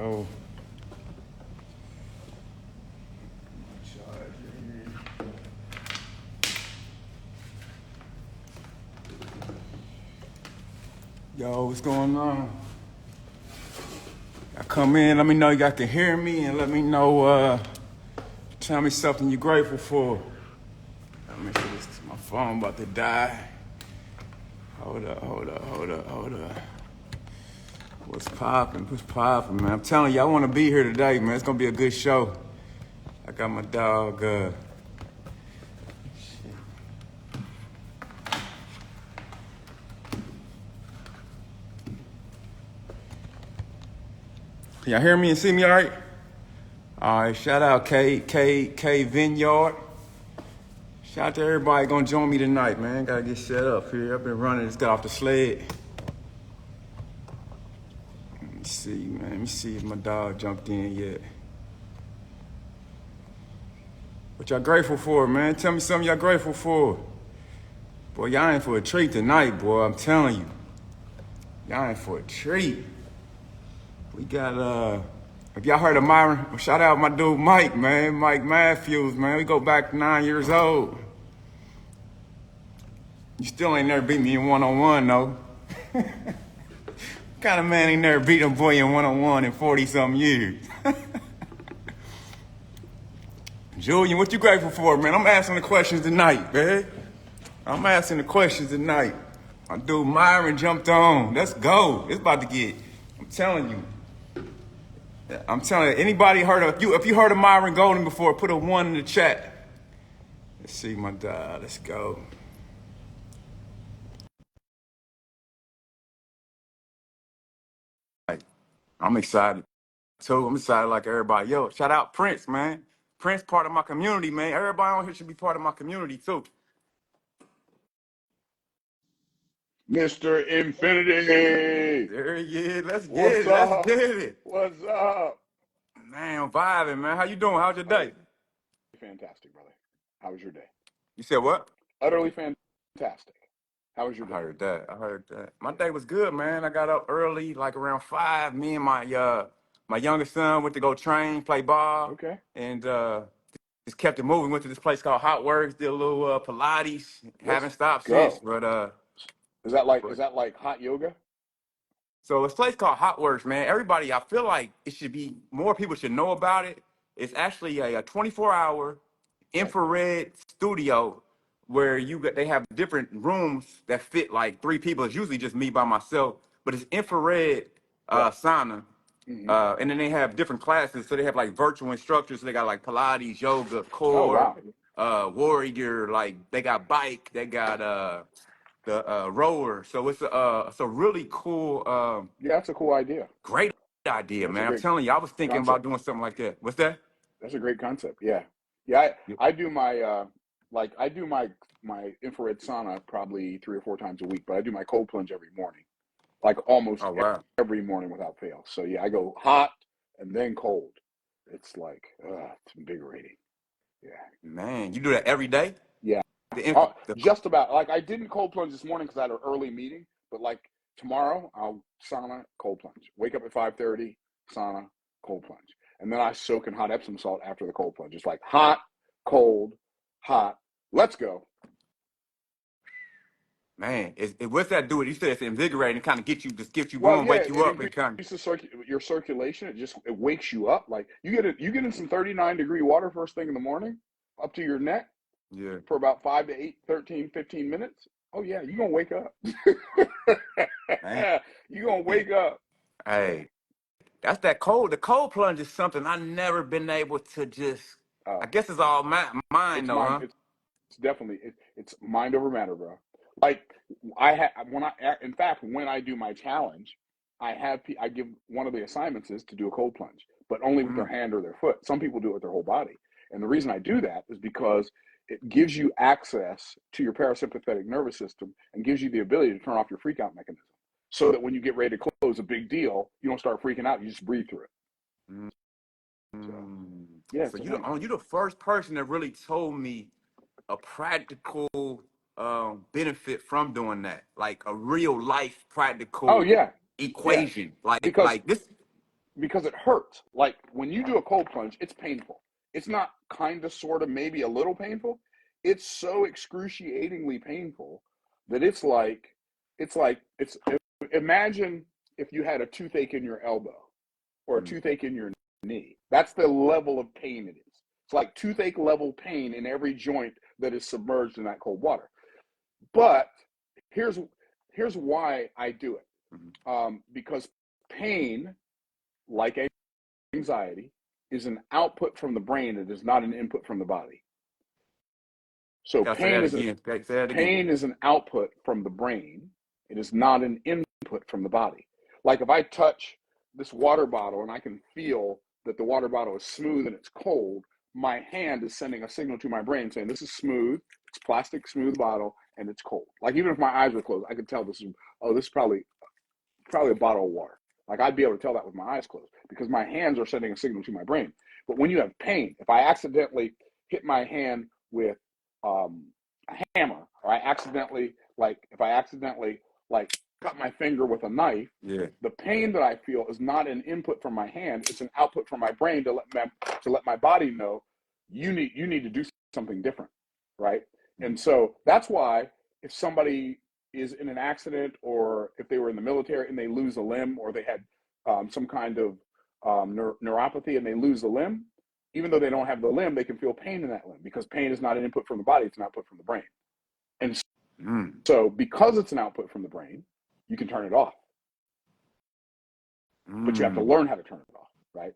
go. Yo, what's going on? I come in, let me know y'all can hear me, and let me know, tell me something you're grateful for. Let me make sure my phone about to die. Hold up. What's poppin', man? I'm telling you, I want to be here today, man. It's going to be a good show. I got my dog, Can y'all hear me and see me all right? All right, shout out K Vineyard. Shout out to everybody gonna join me tonight, man. Gotta get set up here. I've been running, just got off the sled. Let me see, man. Let me see if my dog jumped in yet. What y'all grateful for, man? Tell me something y'all grateful for. Boy, y'all in for a treat tonight, boy. I'm telling you. Y'all in for a treat. We got, if y'all heard of Myron, shout out my dude Mike, man. Mike Matthews, man. We go back 9 years old. You still ain't never beat me in one-on-one, though. What kind of man ain't never beat a boy in one-on-one in 40-something years? Julian, what you grateful for, man? I'm asking the questions tonight, man. I'm asking the questions tonight. My dude Myron jumped on. Let's go. It's about to get, I'm telling you. Anybody heard of, if you heard of Myron Golden before, put a 1 in the chat. Let's see my dad. Let's go. I'm excited too. I'm excited like everybody. Yo, shout out Prince, man. Prince part of my community, man. Everybody on here should be part of my community too. Mr. Infinity. There he is. Let's get What's it. Let's up? get it. What's up? Man, I'm vibing, man. How you doing? How's your day? Fantastic, brother. How was your day? You said what? Utterly fantastic. How was your day? I heard that. My day was good, man. I got up early, like around 5. Me and my youngest son went to go train, play ball, Okay. and just kept it moving. Went to this place called Hot Works, did a little Pilates. Let's Haven't stopped since, go. but Is that like hot yoga? So it's a place called Hot Works, man. Everybody, I feel like it should be more people should know about it. It's actually a 24-hour Okay. infrared studio where they have different rooms that fit like 3 people. It's usually just me by myself, but it's infrared Yeah. sauna. Mm-hmm. And then they have different classes. So they have like virtual instructors. So they got like Pilates, yoga, Oh, core, wow. warrior, like they got bike, they got the rower. So it's a really cool, Yeah, that's a cool idea. great idea, That's a man. I'm great telling you, I was thinking about concept. doing something like that. What's that? That's a great concept. Yeah. Yeah, I do my I do my infrared sauna probably 3 or 4 times a week, but I do my cold plunge every morning. Like almost Oh wow, every morning without fail. So yeah, I go hot and then cold. It's like it's invigorating. Yeah. man, you do that every day? Yeah. The, inf- the Just about. Like I didn't cold plunge this morning because I had an early meeting, but like tomorrow I'll sauna, cold plunge. Wake up at 5:30, sauna, cold plunge, and then I soak in hot Epsom salt after the cold plunge. It's like hot, cold, hot. Let's go. Man, what's that do? You said it's invigorating, it kind of get you Well, going, yeah, wake you it up, and kind increases your circulation. It wakes you up. Like you get in some 39-degree water first thing in the morning, up to your neck yeah, for about 5 to 8, 13, 15 minutes. Oh yeah, you're gonna wake up. man. You're gonna wake up. Yeah. Hey, that's that cold. The cold plunge is something I never been able to just. I Oh, guess it's all mind it's though, mind. huh? It's definitely it's mind over matter, bro. Like in fact when I do my challenge, I give one of the assignments is to do a cold plunge, but only with their Mm. hand or their foot. Some people do it with their whole body, and the reason I do that is because it gives you access to your parasympathetic nervous system and gives you the ability to turn off your freak out mechanism, so that when you get ready to close a big deal, you don't start freaking out. You just breathe through it. So Mm. yeah, So it's amazing. you the first person that really told me a practical benefit from doing that, like a real life Oh practical yeah, yeah, equation, because like this. because it hurts. Like when you do a cold plunge, it's painful. It's not kind of, sort of, maybe a little painful. It's so excruciatingly painful that it's imagine if you had a toothache in your elbow or a toothache in your knee. That's the level of pain it is. It's like toothache level pain in every joint that is submerged in that cold water. But here's why I do it. Because pain, like anxiety, is an output from the brain. It is not an input from the body. So pain is an output from the brain. It is not an input from the body. Like if I touch this water bottle and I can feel that the water bottle is smooth and it's cold, my hand is sending a signal to my brain saying this is smooth, it's plastic smooth bottle, and it's cold. Like even if my eyes were closed, I could tell this is probably a bottle of water. Like I'd be able to tell that with my eyes closed because my hands are sending a signal to my brain. But when you have pain, if I accidentally hit my hand with a hammer, or if I accidentally cut my finger with a knife, the pain that I feel is not an input from my hand; it's an output from my brain to let my body know you need to do something different, right? And so that's why if somebody is in an accident, or if they were in the military and they lose a limb, or they had some kind of neuropathy and they lose a limb, even though they don't have the limb, they can feel pain in that limb because pain is not an input from the body, it's an output from the brain. And so because it's an output from the brain, you can turn it off. But you have to learn how to turn it off, right?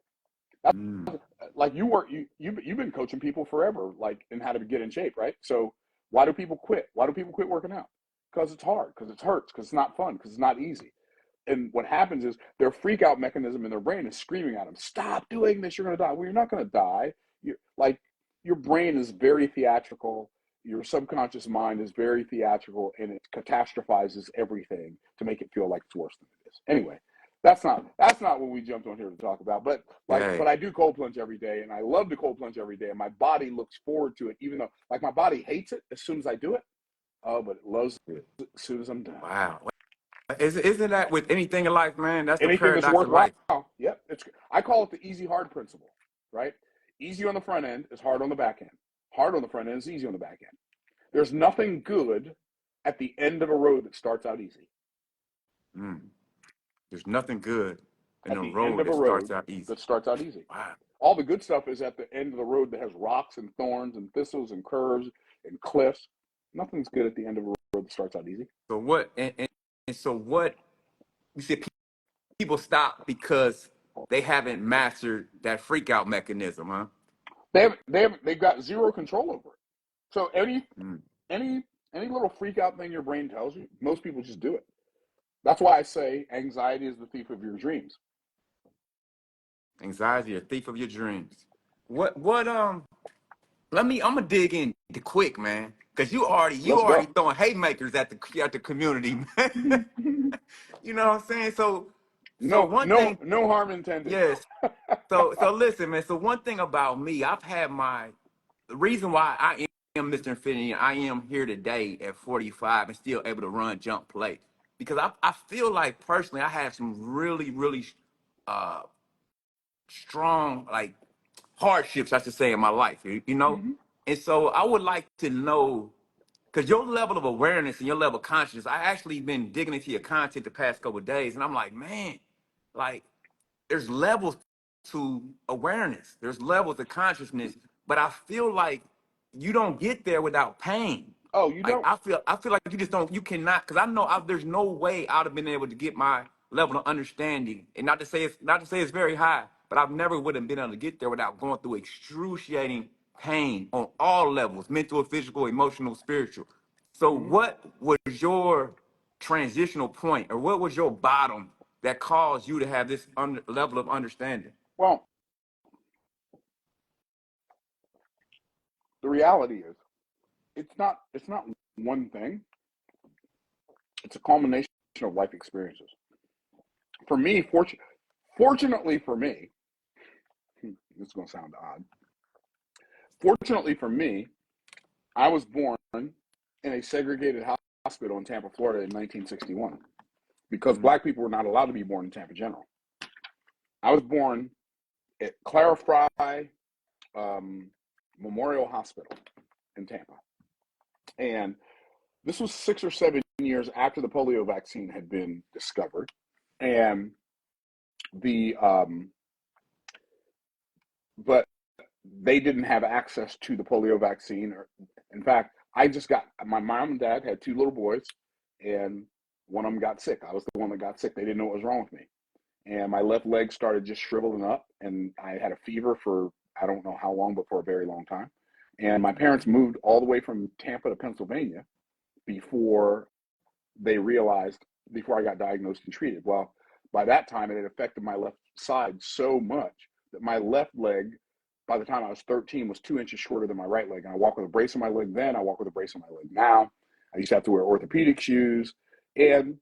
Like you've been coaching people forever, like in how to get in shape, right? So why do people quit? Why do people quit working out? Because it's hard, because it hurts, because it's not fun, because it's not easy. And what happens is their freak out mechanism in their brain is screaming at them, stop doing this, you're going to die. Well, you're not going to die. Your brain is very theatrical. Your subconscious mind is very theatrical, and it catastrophizes everything to make it feel like it's worse than it is. Anyway, that's not what we jumped on here to talk about. But but I do cold plunge every day, and I love to cold plunge every day, and my body looks forward to it, even though my body hates it as soon as I do it. Oh, but it loves it as soon as I'm done. Wow. Isn't that with anything in life, man? That's the Anything paradox that's of life. Yep. I call it the easy hard principle, right? Easy on the front end is hard on the back end. Hard on the front end is easy on the back end. There's nothing good at the end of a road that starts out easy. There's nothing good in a road that starts out easy. Wow. All the good stuff is at the end of the road that has rocks and thorns and thistles and curves and cliffs. Nothing's good at the end of a road that starts out easy. So what? And so what? You see, people stop because they haven't mastered that freak out mechanism, huh? They've got zero control over it. So any little freak out thing your brain tells you, most people just do it. That's why I say anxiety is the thief of your dreams. Anxiety, a thief of your dreams. I'm gonna dig in quick, man, because you already throwing haymakers at the community, man. You know what I'm saying? So no thing, no harm intended. Yes. So listen, man. So one thing about me, I've had the reason why I am Mr1nf1n1n1, I am here today at 45 and still able to run, jump, play, because I feel like personally I have some really, really strong hardships, I should say, in my life, you know? And so I would like to know, because your level of awareness and your level of consciousness, I actually been digging into your content the past couple of days, and I'm like, man, there's levels to awareness. There's levels of consciousness, but I feel like you don't get there without pain. Oh, you don't? I feel like you cannot, because I know there's no way I'd have been able to get my level of understanding, and not to say it's very high, but I've never would have been able to get there without going through excruciating pain on all levels: mental, physical, emotional, spiritual. So what was your transitional point, or what was your bottom that caused you to have this level of understanding? Well, the reality is, it's not one thing. It's a culmination of life experiences. For me, fortunately for me, this is going to sound odd. Fortunately for me, I was born in a segregated hospital in Tampa, Florida in 1961, because black people were not allowed to be born in Tampa General. I was born at Clarify Memorial Hospital in Tampa. And this was 6 or 7 years after the polio vaccine had been discovered. And but they didn't have access to the polio vaccine. In fact, my mom and dad had 2 little boys, and one of them got sick. I was the one that got sick. They didn't know what was wrong with me. And my left leg started just shriveling up, and I had a fever for, I don't know how long, but for a very long time. And my parents moved all the way from Tampa to Pennsylvania before I got diagnosed and treated. Well, by that time, it had affected my left side so much that my left leg, by the time I was 13, was 2 inches shorter than my right leg. And I walk with a brace on my leg then, I walk with a brace on my leg now. I used to have to wear orthopedic shoes, and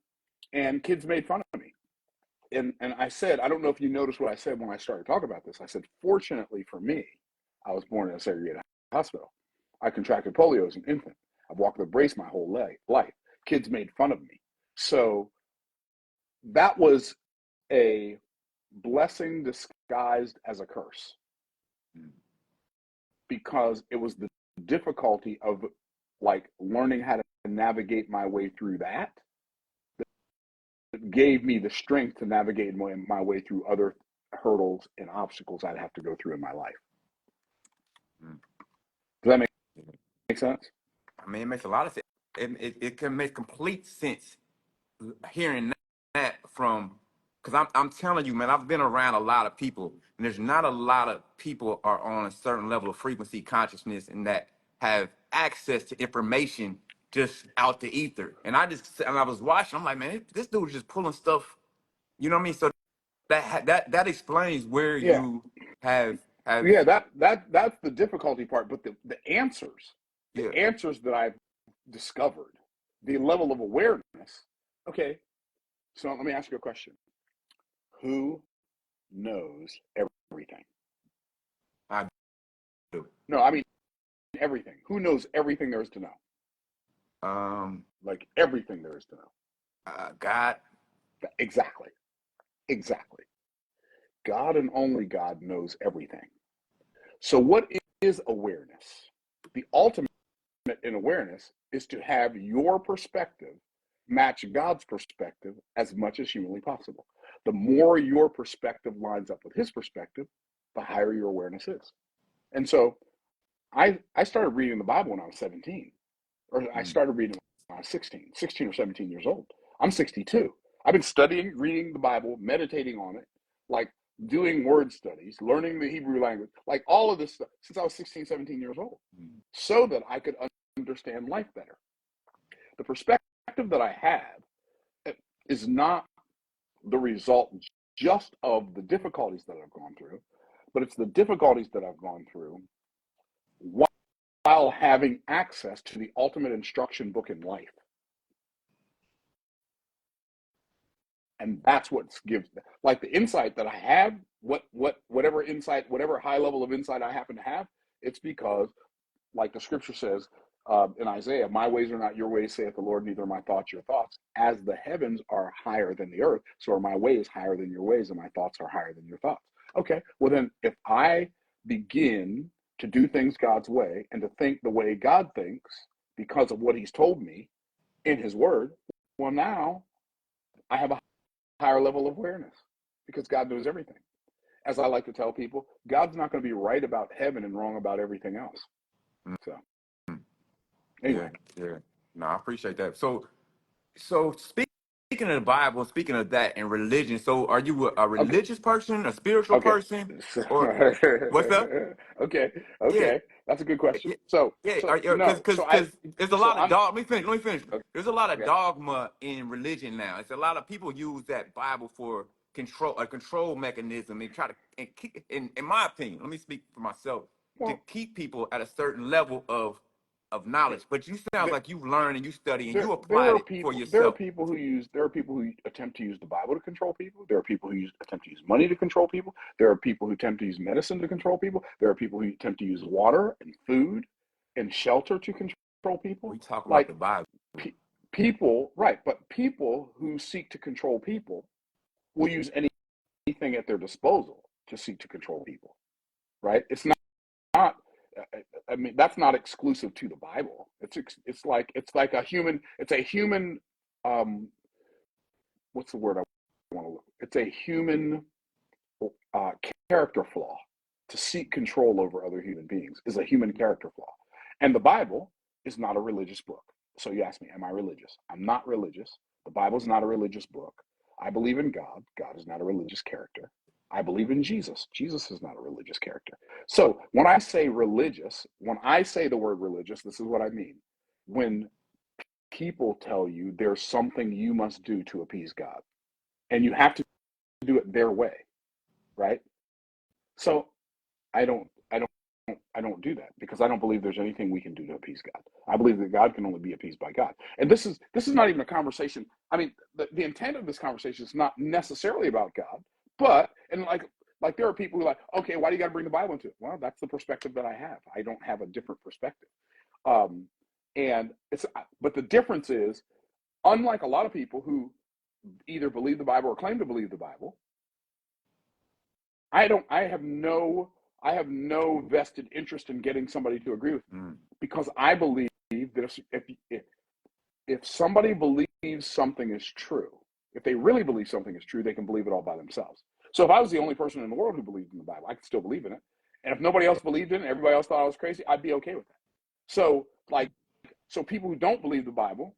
kids made fun of me. And I said, I don't know if you noticed what I said when I started talking about this. I said, fortunately for me, I was born in a segregated hospital. I contracted polio as an infant. I've walked with a brace my whole life. Kids made fun of me. So that was a blessing disguised as a curse, because it was the difficulty of like learning how to navigate my way through that gave me the strength to navigate my way through other hurdles and obstacles I'd have to go through in my life. Does that make sense? I mean, it makes a lot of sense. It can make complete sense hearing that from, because I'm telling you, man, I've been around a lot of people, and there's not a lot of people are on a certain level of frequency consciousness and that have access to information just out the ether. And I was watching, I'm like, man, this dude is just pulling stuff, you know what I mean? So that explains where you have that's the difficulty part. But the answers that I've discovered, the level of awareness. Okay, so let me ask you a question. Who knows everything? I do. No, I mean everything. Who knows everything there is to know? Like everything there is to know. God. Exactly. God and only God knows everything. So what is awareness? The ultimate in awareness is to have your perspective match God's perspective as much as humanly possible. The more your perspective lines up with his perspective, the higher your awareness is. And so I started reading the Bible when I was 17, or I started reading when I was 16 or 17 years old. I'm 62. I've been studying, reading the Bible, meditating on it, like doing word studies, learning the Hebrew language, like all of this stuff since I was 16, 17 years old, so that I could understand life better. The perspective that I have is not the result just of the difficulties that I've gone through, but it's the difficulties that I've gone through while having access to the ultimate instruction book in life. And that's what gives, like the insight that I have, whatever insight, whatever high level of insight I happen to have, it's because, like the scripture says in Isaiah, my ways are not your ways, saith the Lord, neither are my thoughts your thoughts. As the heavens are higher than the earth, so are my ways higher than your ways, and my thoughts are higher than your thoughts. Okay, well then, if I begin to do things God's way and to think the way God thinks because of what he's told me in his word, well now I have a higher level of awareness because God knows everything. As I like to tell people, God's not going to be right about heaven and wrong about everything else. So, anyway. Yeah. No, I appreciate that. So speaking of the Bible, speaking of that and religion, so are you a religious person, a spiritual person, or what's up? Okay. Yeah, That's a good question. yeah, So yeah. no. Because there's a lot of I'm dog. Let me finish. okay. There's a lot of Okay. dogma in religion now. It's a lot of people use that Bible for a control mechanism. They try to, in my opinion, let me speak for myself, to Well, keep people at a certain level of knowledge. But you sound like you learn and you study and you there applied are it for people yourself. who attempt to use the Bible to control people. There are people who attempt to use money to control people. There are people who attempt to use medicine to control people. There are people who attempt to use water and food and shelter to control people. We talk about Like the Bible. people, right? But people who seek to control people will use anything at their disposal to seek to control people, right? It's not, I mean, that's not exclusive to the Bible. It's like a human, it's a human, what's the word I want to look? It's a human character flaw. To seek control over other human beings is a human character flaw. And the Bible is not a religious book. So you ask me, am I religious? I'm not religious. The Bible's not a religious book. I believe in God. God is not a religious character. I believe in Jesus. Jesus is not a religious character. So when I say religious, when I say the word religious, this is what I mean. When people tell you there's something you must do to appease God, and you have to do it their way, right? So I don't do that, because I don't believe there's anything we can do to appease God. I believe that God can only be appeased by God. And this is not even a conversation. I mean, the intent of this conversation is not necessarily about God, but, and like there are people who are like, okay, why do you got to bring the Bible into it? Well, that's the perspective that I have. I don't have a different perspective. But the difference is, unlike a lot of people who either believe the Bible or claim to believe the Bible, I have no vested interest in getting somebody to agree with me, because I believe that if somebody believes something is true, if they really believe something is true, they can believe it all by themselves. So if I was the only person in the world who believed in the Bible, I could still believe in it. And if nobody else believed in it, everybody else thought I was crazy, I'd be okay with that. So people who don't believe the Bible,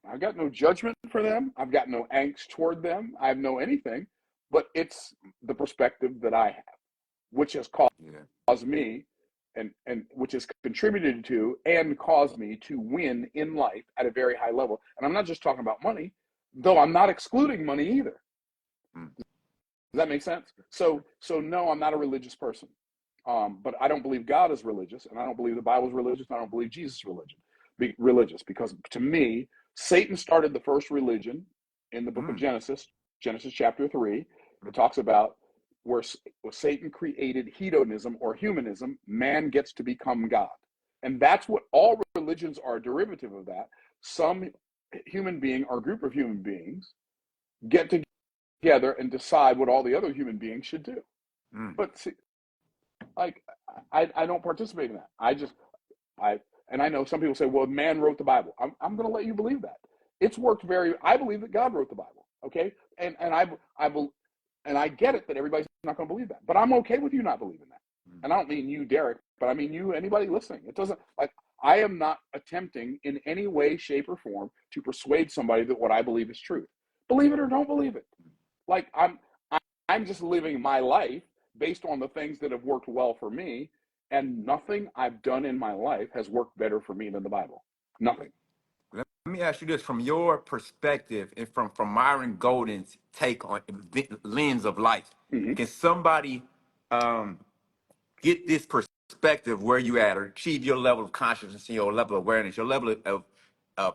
I've got no judgment for them. I've got no angst toward them. I have no anything, but it's the perspective that I have, which has caused me and which has contributed to and caused me to win in life at a very high level. And I'm not just talking about money, though I'm not excluding money either. Does that make sense? So no, I'm not a religious person. But I don't believe God is religious, and I don't believe the Bible is religious, and I don't believe Jesus is religious, because to me, Satan started the first religion in the book of Genesis chapter 3. It talks about where Satan created hedonism or humanism. Man gets to become God. And that's what all religions are, a derivative of that. Some human being or group of human beings get together and decide what all the other human beings should do. But see, I don't participate in that. And I know some people say, well, man wrote the Bible. I'm going to let you believe that. It's worked I believe that God wrote the Bible. Okay. And I get it that everybody's not going to believe that, but I'm okay with you not believing that. And I don't mean you, Derek, but I mean you, anybody listening. It doesn't, I am not attempting in any way, shape, or form to persuade somebody that what I believe is truth. Believe it or don't believe it. I'm just living my life based on the things that have worked well for me, and nothing I've done in my life has worked better for me than the Bible. Nothing. Let me ask you this, from your perspective and from Myron Golden's take on the lens of life. Can somebody get this perspective where you at, or achieve your level of consciousness, your level of awareness, your level of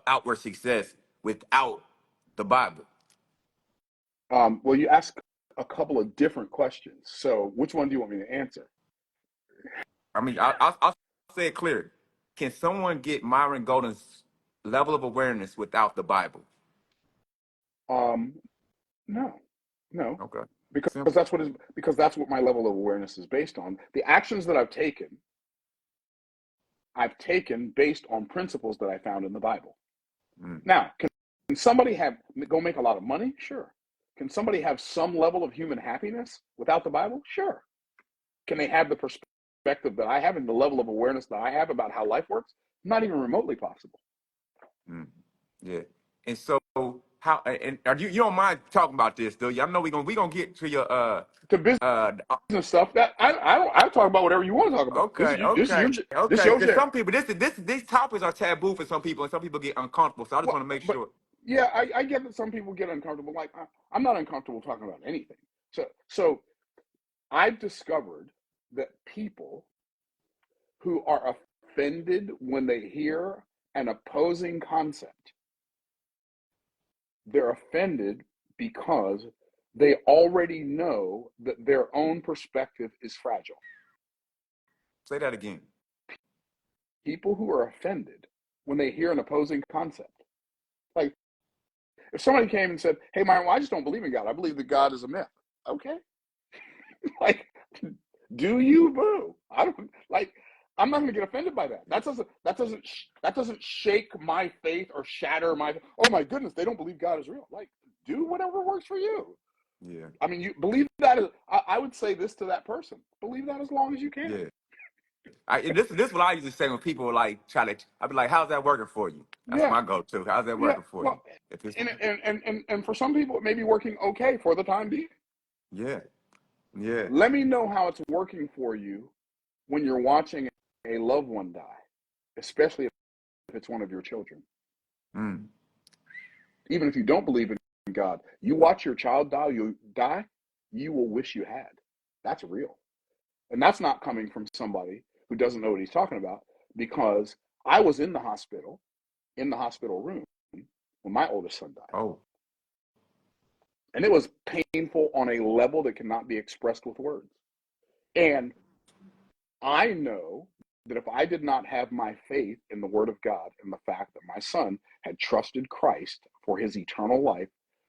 outward success without the Bible? Well, you asked a couple of different questions. So which one do you want me to answer? I mean, I'll say it clear. Can someone get Myron Golden's level of awareness without the Bible? No. Okay. Because that's what my level of awareness is based on. The actions that I've taken based on principles that I found in the Bible. Now, can somebody go make a lot of money? Sure. Can somebody have some level of human happiness without the Bible? Sure. Can they have the perspective that I have and the level of awareness that I have about how life works? Not even remotely possible. Yeah. And so how, and are you don't mind talking about this, do you? I know we gonna get to your to business stuff. That I'll talk about whatever you want to talk about. Okay. This is your Because share. some people, these topics are taboo for some people, and some people get uncomfortable. So I just want to make sure. Yeah, I get that some people get uncomfortable. Like I'm not uncomfortable talking about anything. So I've discovered that people who are offended when they hear an opposing concept, they're offended because they already know that their own perspective is fragile. Say that again. People who are offended when they hear an opposing concept. Like, if somebody came and said, hey, Myron, well, I just don't believe in God. I believe that God is a myth. Okay, Like, do you, boo? I don't like. I'm not going to get offended by that. That doesn't shake my faith or shatter my. Oh my goodness, they don't believe God is real. Like, do whatever works for you. Yeah. I mean, you believe that. I would say this to that person: believe that as long as you can. Yeah. This is what I usually say when people like I'd be like, how's that working for you? That's Yeah, my go-to. How's that yeah. working for you? Well, If it's and for some people, it may be working okay for the time being. yeah, yeah. Let me know how it's working for you when you're watching a loved one die, especially if it's one of your children. Mm. Even if you don't believe in God, you watch your child die, you will wish you had. That's real. And that's not coming from somebody who doesn't know what he's talking about, because I was in the hospital room when my oldest son died. Oh. And it was painful on a level that cannot be expressed with words. And I know that if I did not have my faith in the Word of God and the fact that my son had trusted Christ for his eternal life,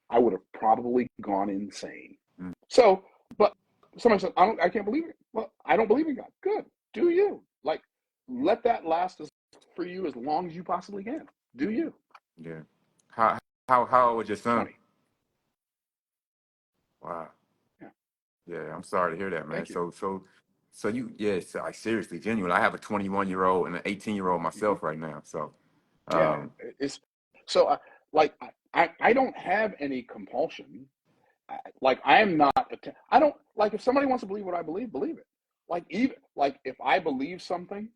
I would have probably gone insane. Mm. So, but somebody said, I can't believe it. Well, I don't believe in God. Good. Do you? Like, let that last for you as long as you possibly can. Do you? Yeah. How old was your son? 20. Wow. Yeah. Yeah, I'm sorry to hear that, man. Thank you. So you, yes, like seriously, genuine. I have a 21-year-old and an 18-year-old Mm-hmm. myself right now. So, Yeah. It's so I don't have any compulsion. Like, I am not. I don't like, if somebody wants to believe what I believe it. Like, even like, if I believe something,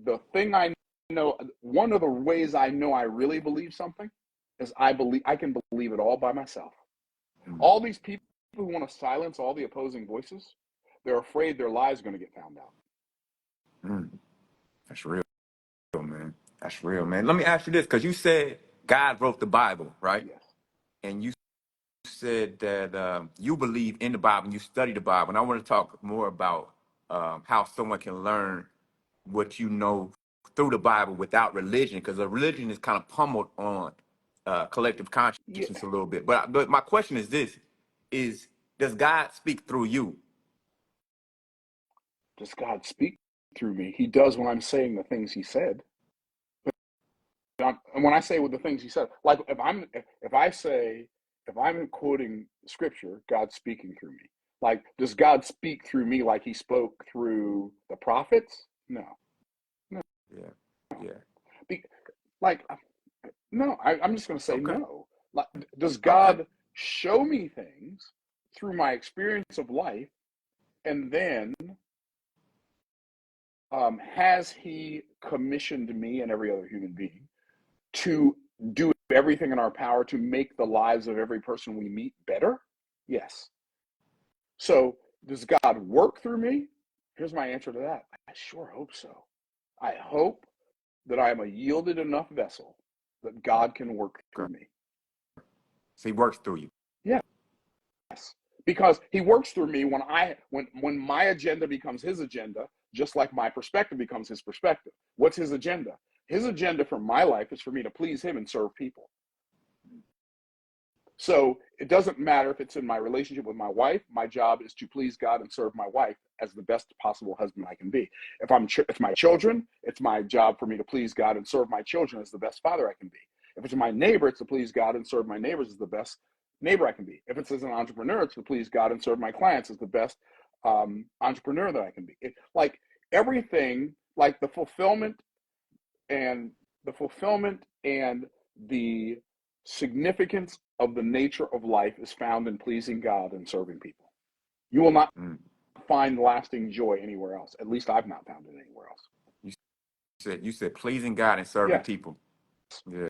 the thing I know, one of the ways I know I really believe something is I can believe it all by myself. mm, All these people who want to silence all the opposing voices, they're afraid their lives are going to get found out. mm, that's real, man. That's real, man. Let me ask you this, because you said God wrote the Bible, right? Yes. And you said that you believe in the Bible and you study the Bible. And I want to talk more about how someone can learn what you know through the Bible without religion, because a religion is kind of pummeled on collective Yeah. consciousness a little bit. But my question is this: is does God speak through you? Does God speak through me? He does when I'm saying the things he said. And when I say with the things he said, like, if I'm quoting scripture, God's speaking through me. Like, does God speak through me like he spoke through the prophets? No, no. Yeah, yeah. Be, like, no, I'm just going to say Okay, no. Like, does okay. God show me things through my experience of life, and then has he commissioned me and every other human being to do everything in our power to make the lives of every person we meet better? Yes. So, does God work through me? Here's my answer to that. I sure hope so. I hope that I am a yielded enough vessel that God can work through Okay. me. So he works through you. Yes. Because he works through me when my agenda becomes his agenda, just like my perspective becomes his perspective. What's his agenda? His agenda for my life is for me to please him and serve people. So it doesn't matter if it's in my relationship with my wife. My job is to please God and serve my wife as the best possible husband I can be. If it's my children, it's my job for me to please God and serve my children as the best father I can be. If it's my neighbor, it's to please God and serve my neighbors as the best neighbor I can be. If it's as an entrepreneur, it's to please God and serve my clients as the best entrepreneur that I can be. Like, everything, like and the fulfillment and the significance of the nature of life is found in pleasing God and serving people. You will not Mm. find lasting joy anywhere else. At least I've not found it anywhere else. You said pleasing God and serving Yes. people. Yeah,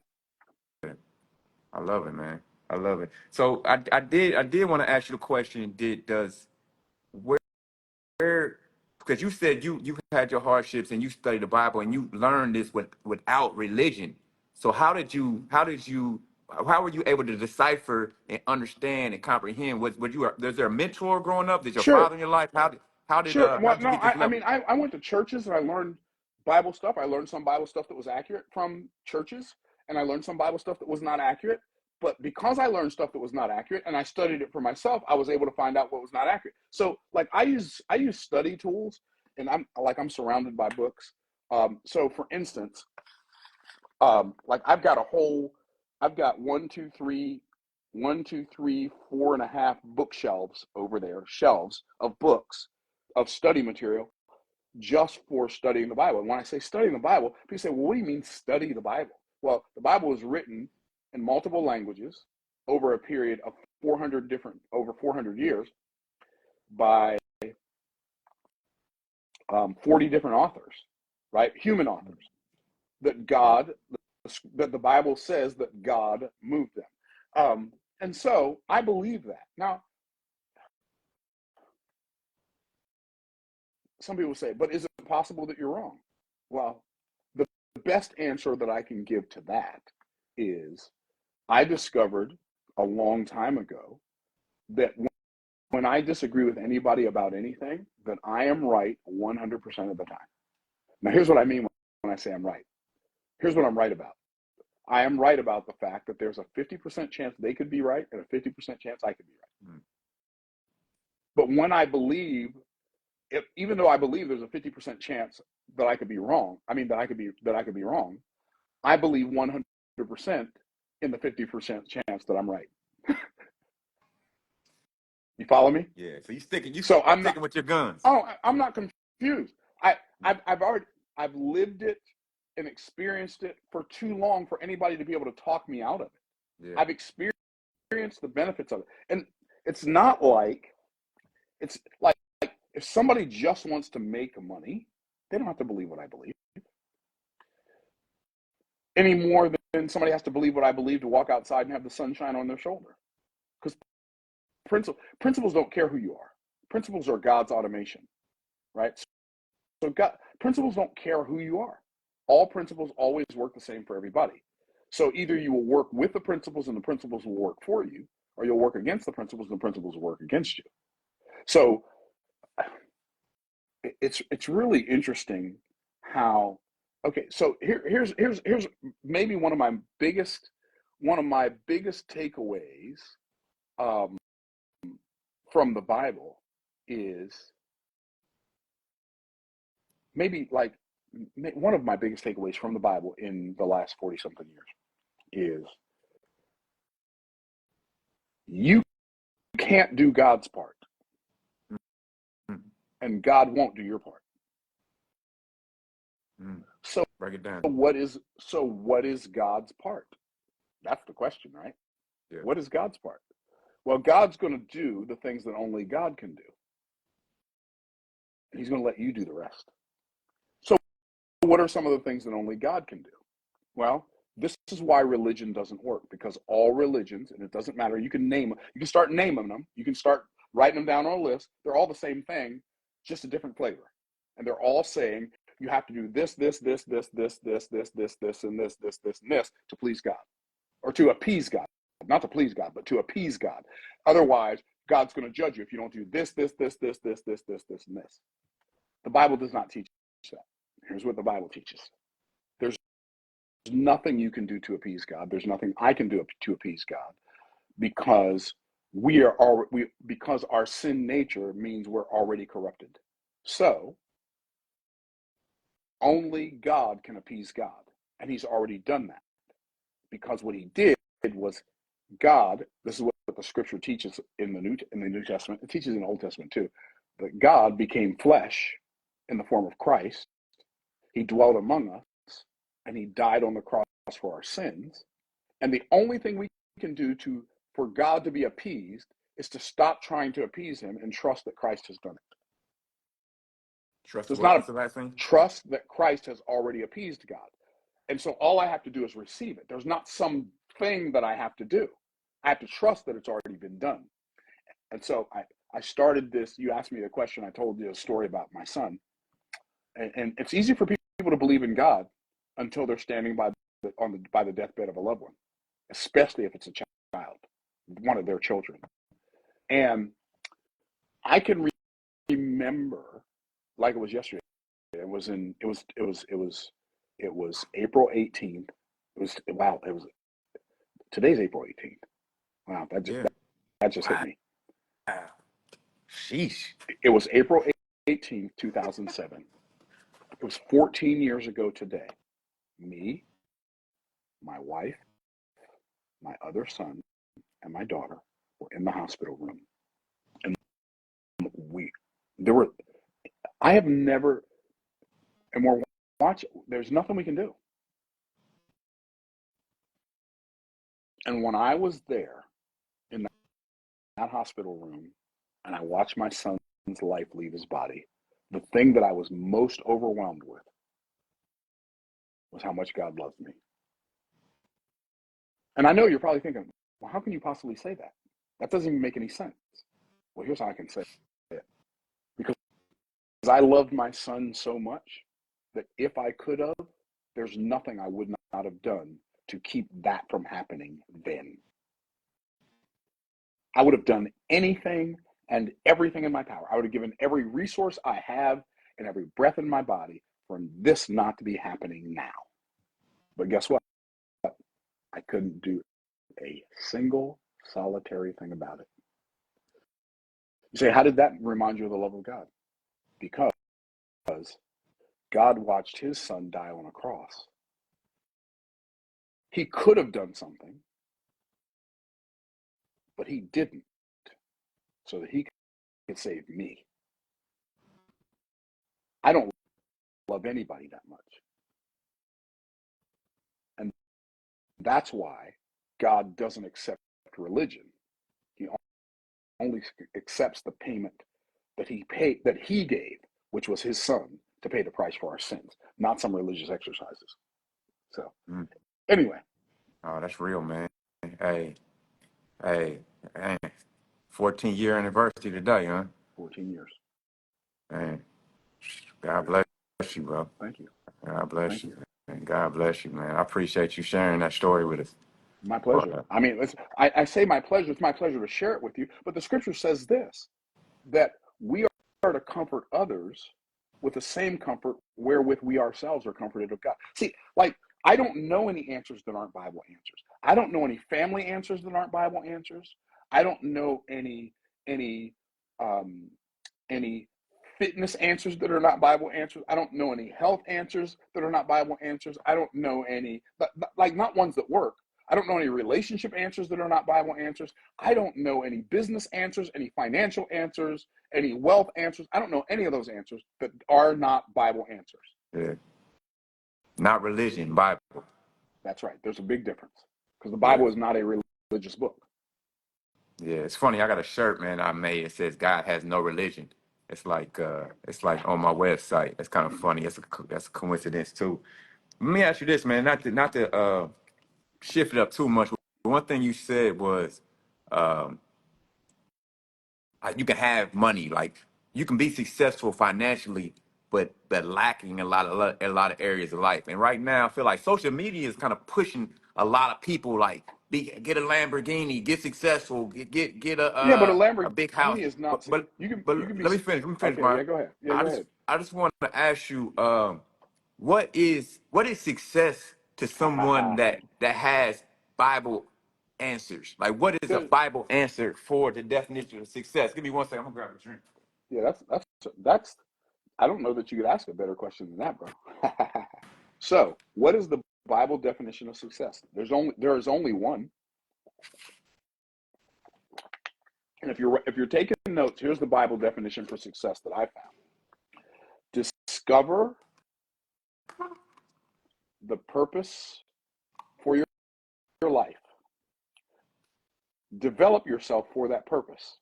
I love it, man. I love it. So I did want to ask you the question: where because you said you had your hardships and you studied the Bible and you learned this without religion. So how were you able to decipher and understand and comprehend? Was there a mentor growing up? Did your Sure. father in your life? Sure. How Well, did you no, get this I level? mean, I went to churches and I learned Bible stuff. I learned some Bible stuff that was accurate from churches, and I learned some Bible stuff that was not accurate. But because I learned stuff that was not accurate and I studied it for myself, I was able to find out what was not accurate. So like I use study tools, and I'm surrounded by books. So for instance, like I've got 4.5 bookshelves over there, shelves of books of study material just for studying the Bible. And when I say studying the Bible, people say, well, what do you mean study the Bible? Well, the Bible is written in multiple languages over a period of over 400 years by 40 different authors, right? Human authors that the Bible says that God moved them. And so I believe that. Now, some people say, but is it possible that you're wrong? Well, the best answer that I can give to that is I discovered a long time ago that when I disagree with anybody about anything, that I am right 100% of the time. Now, here's what I mean when I say I'm right. Here's what I'm right about. I am right about the fact that there's a 50% chance they could be right and a 50% chance I could be right. Mm. But when I believe, even though I believe there's a 50% chance that I could be wrong, that I could be wrong, I believe 100% in the 50% chance that I'm right. You follow me? Yeah. So you sticking with your guns. Oh, I'm not confused. I've lived it and experienced it for too long for anybody to be able to talk me out of it. Yeah. I've experienced the benefits of it. And it's like if somebody just wants to make money, they don't have to believe what I believe. Any more than somebody has to believe what I believe to walk outside and have the sunshine on their shoulder. Because principles don't care who you are. Principles are God's automation, right? So principles don't care who you are. All principles always work the same for everybody. So either you will work with the principles and the principles will work for you, or you'll work against the principles and the principles will work against you. So it's really interesting how, okay, so here's maybe one of my biggest takeaways from the Bible is one of my biggest takeaways from the Bible in the last 40 something years is you can't do God's part, and God won't do your part. So break it down. What is God's part? That's the question, right? Yeah. What is God's part? Well, God's going to do the things that only God can do. And he's going to let you do the rest. So what are some of the things that only God can do? Well, this is why religion doesn't work, because all religions, and it doesn't matter, you can start naming them, you can start writing them down on a list, they're all the same thing, just a different flavor. And they're all saying you have to do this, and this, and this to please God, or to appease God. Not to please God, but to appease God. Otherwise, God's going to judge you if you don't do this, and this. The Bible does not teach that. Here's what the Bible teaches. There's nothing you can do to appease God. There's nothing I can do to appease God, because because our sin nature means we're already corrupted. So only God can appease God, and he's already done that, because what he did was God, this is what the scripture teaches in the New Testament, it teaches in the Old Testament too, that God became flesh in the form of Christ. He dwelt among us, and he died on the cross for our sins. And the only thing we can do for God to be appeased is to stop trying to appease him and trust that Christ has done it. Trust that Christ has already appeased God. And so all I have to do is receive it. There's not some thing that I have to do. I have to trust that it's already been done. And so I started this. You asked me the question. I told you a story about my son. And it's easy for people to believe in God until they're standing by the deathbed of a loved one, especially if it's a child, one of their children. And I can remember like it was yesterday. It was April 18th. It was Today's April 18th. Wow, Yeah. that just hit Wow. me. Sheesh. It was April 18th, 2007. It was 14 years ago today. Me, my wife, my other son, and my daughter were in the hospital room. And I have never, and we're watching, there's nothing we can do. And when I was there in that hospital room and I watched my son's life leave his body, the thing that I was most overwhelmed with was how much God loves me. And I know you're probably thinking, well, how can you possibly say that? That doesn't even make any sense. Well, here's how I can say it. Because I loved my son so much that if I could have, there's nothing I would not have done to keep that from happening then. I would have done anything and everything in my power. I would have given every resource I have and every breath in my body for this not to be happening now. But guess what? I couldn't do a single solitary thing about it. You say, how did that remind you of the love of God? Because God watched his son die on a cross. He could have done something, but he didn't, so that he could save me. I don't love anybody that much. And that's why God doesn't accept religion. He only accepts the payment that he gave, which was his son, to pay the price for our sins, not some religious exercises. So anyway. Oh, that's real, man. Hey, hey, 14-year anniversary today, huh? 14 years. Man, God bless you, bro. Thank you. God bless Thank you. you. And God bless you, man. I appreciate you sharing that story with us. My pleasure. I mean, I say my pleasure. It's my pleasure to share it with you. But the scripture says this, that we are to comfort others with the same comfort wherewith we ourselves are comforted of God. See, like, I don't know any answers that aren't Bible answers. I don't know any family answers that aren't Bible answers. I don't know any fitness answers that are not Bible answers. I don't know any health answers that are not Bible answers. I don't know any, like, not ones that work. I don't know any relationship answers that are not Bible answers. I don't know any business answers, any financial answers, any wealth answers. I don't know any of those answers that are not Bible answers. Yeah. Not religion, Bible. That's right. There's a big difference because the Bible is not a religious book. Yeah, it's funny. I got a shirt, man, I made. It says God has no religion. It's like on my website. It's kind of funny. That's a coincidence too. Let me ask you this, man. Not to shift it up too much. One thing you said was, um, you can have money, like you can be successful financially, but lacking a lot of areas of life. And right now, I feel like social media is kind of pushing a lot of people, like get a Lamborghini, get successful, get Yeah, but a a big house. Lamborghini is not. But You can be. let me finish. Let me finish, Okay, Myron. yeah, go ahead. Yeah, I go just ahead. I just want to ask you, what is success to someone that has Bible answers? Like, what is a There- Bible answer for the definition of success? Give me 1 second. I'm gonna grab a drink. yeah, that's. I don't know that you could ask a better question than that, bro. So, what is the Bible definition of success? There is only one. And if you're taking notes, here's the Bible definition for success that I found. Discover the purpose for your life. Develop yourself for that purpose,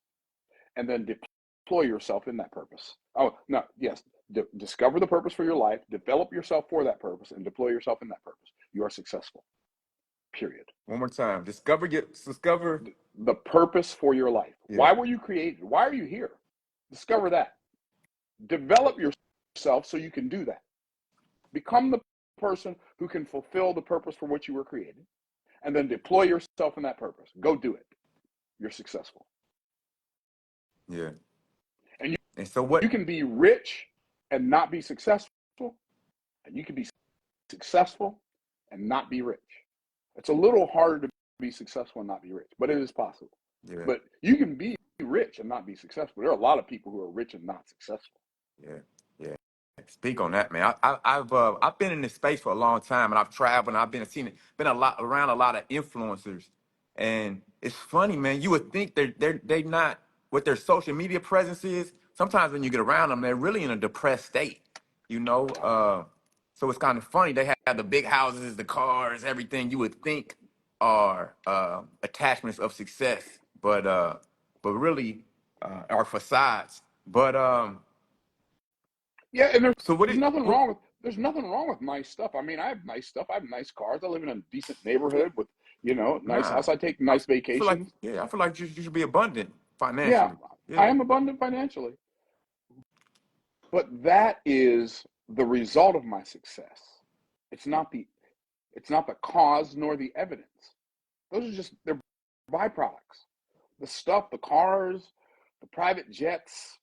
and then deploy yourself in that purpose. Oh, no, yes. Discover the purpose for your life, develop yourself for that purpose, and deploy yourself in that purpose. You are successful. Period. One more time. Discover. The purpose for your life. Yeah. Why were you created? Why are you here? Discover that. Develop yourself so you can do that. Become the person who can fulfill the purpose for which you were created, and then deploy yourself in that purpose. Go do it. You're successful. Yeah. And And so you what? can be rich and not be successful, and you can be successful and not be rich. It's a little harder to be successful and not be rich, but it is possible. Yeah. But you can be rich and not be successful. There are a lot of people who are rich and not successful. Yeah. Yeah. Speak on that, man. I've been in this space for a long time, and I've traveled, and I've been a lot around a lot of influencers, and it's funny, man. You would think they not what their social media presence is. Sometimes when you get around them, they're really in a depressed state, you know. Yeah. So it's kind of funny. They have the big houses, the cars, everything you would think are attachments of success, but really are facades. But Yeah, and so what there's it nothing what, wrong with nice stuff. I mean, I have nice stuff. I have nice cars. I live in a decent neighborhood with, nice nah? house. I take nice vacations. I feel like you should be abundant Yeah, financially. I Yeah. am abundant financially, but that is the result of my success. It's not the it's not the cause nor the evidence. Those are just they're byproducts. The stuff, the cars, the private jets,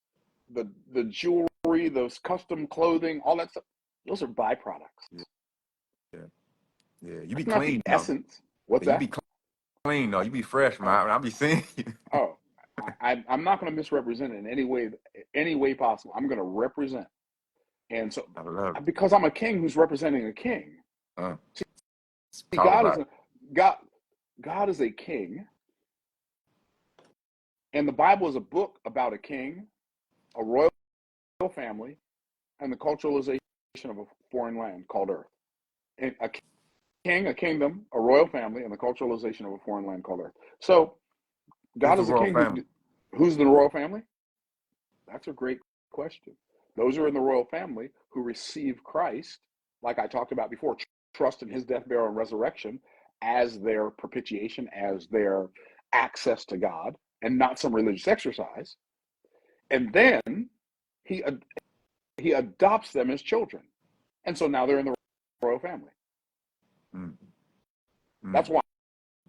the jewelry, those custom clothing, all that stuff. Those are byproducts. Yeah. Yeah. Yeah. You be That's not the clean though. essence. What's You that? be clean though. You be fresh, Oh, man. I be seeing you. oh, I'm not going to misrepresent it in any way possible. I'm going to represent, and so I love it. because I'm a king who's representing a king. Uh, See, talk about it. God. God is a king, and the Bible is a book about a king, a royal family, and the culturalization of a foreign land called Earth. And a king, a kingdom, a royal family, and the culturalization of a foreign land called Earth. So Who's God the is a royal king family? who's the royal family? That's a great question. Those are in the royal family who receive Christ, like I talked about before, trust in his death, burial, and resurrection as their propitiation, as their access to God, and not some religious exercise. And then he he adopts them as children, and so now they're in the royal family. Mm, mm, That's why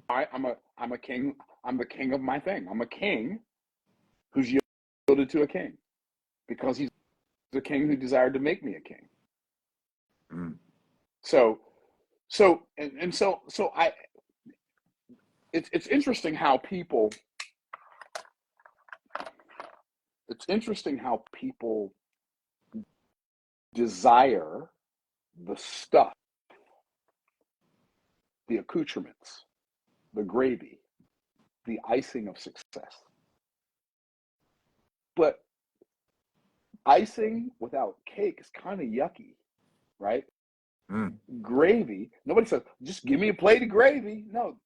I'm a king. I'm the king of my thing. I'm a king who's yielded to a king because he's the king who desired to make me a king. mm. So so I it's interesting how people desire the stuff, the accoutrements, the gravy, the icing of success. But icing without cake is kind of yucky, right? Mm. Gravy, nobody says, just give me a plate of gravy. No,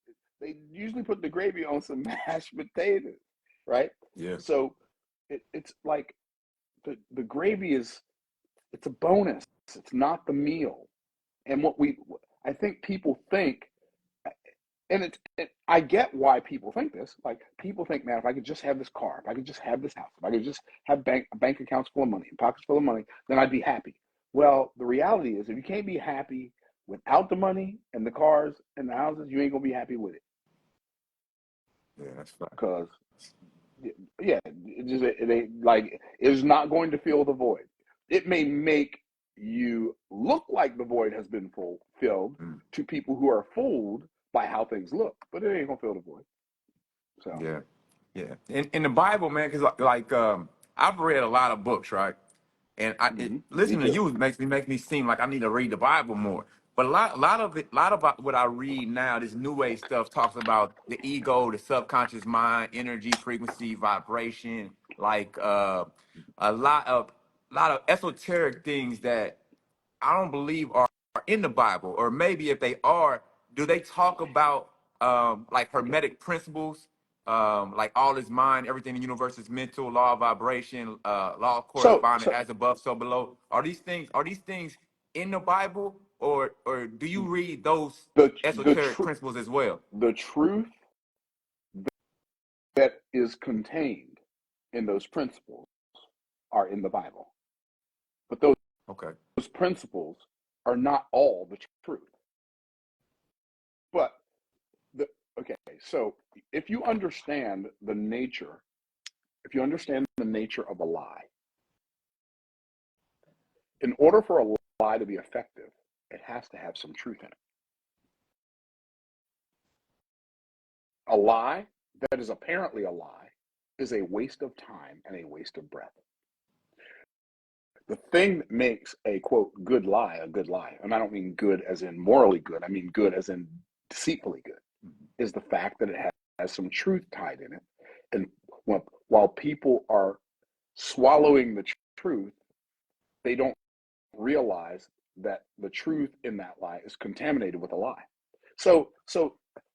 they usually put the gravy on some mashed potatoes, right? Yeah. So it's like the gravy it's a bonus. It's not the meal. And I think people think, and I get why people think this. Like people think, man, if I could just have this car, if I could just have this house, if I could just have bank accounts full of money and pockets full of money, then I'd be happy. Well, the reality is, if you can't be happy without the money and the cars and the houses, you ain't gonna be happy with it. Yeah, that's fine. Because yeah, it ain't like it's not going to fill the void. It may make you look like the void has been filled Mm. to people who are fooled by how things look, but it ain't gonna fill the void. So, Yeah. Yeah. In the Bible, man, because I've read a lot of books, right? And me listening to too. you makes me seem like I need to read the Bible more. But a lot of what I read now, this new age stuff talks about the ego, the subconscious mind, energy, frequency, vibration, like a lot of esoteric things that I don't believe are in the Bible, or maybe if they are, do they talk about like hermetic principles, like all is mind, everything in the universe is mental, law of vibration, law of So, correspondence, so as above, so below? Are these things in the Bible, or do you read those the the esoteric truth principles as well? the truth that is contained in those principles are in the Bible, but Okay. those principles are not all the truth. But the okay, so if you understand the nature, if you understand the nature of a lie, in order for a lie to be effective, it has to have some truth in it. A lie that is apparently a lie is a waste of time and a waste of breath. The thing that makes a, quote, good lie a good lie, and I don't mean good as in morally good, I mean good as in deceitfully good, is the fact that it has some truth tied in it. And while people are swallowing the truth, they don't realize that the truth in that lie is contaminated with a lie. So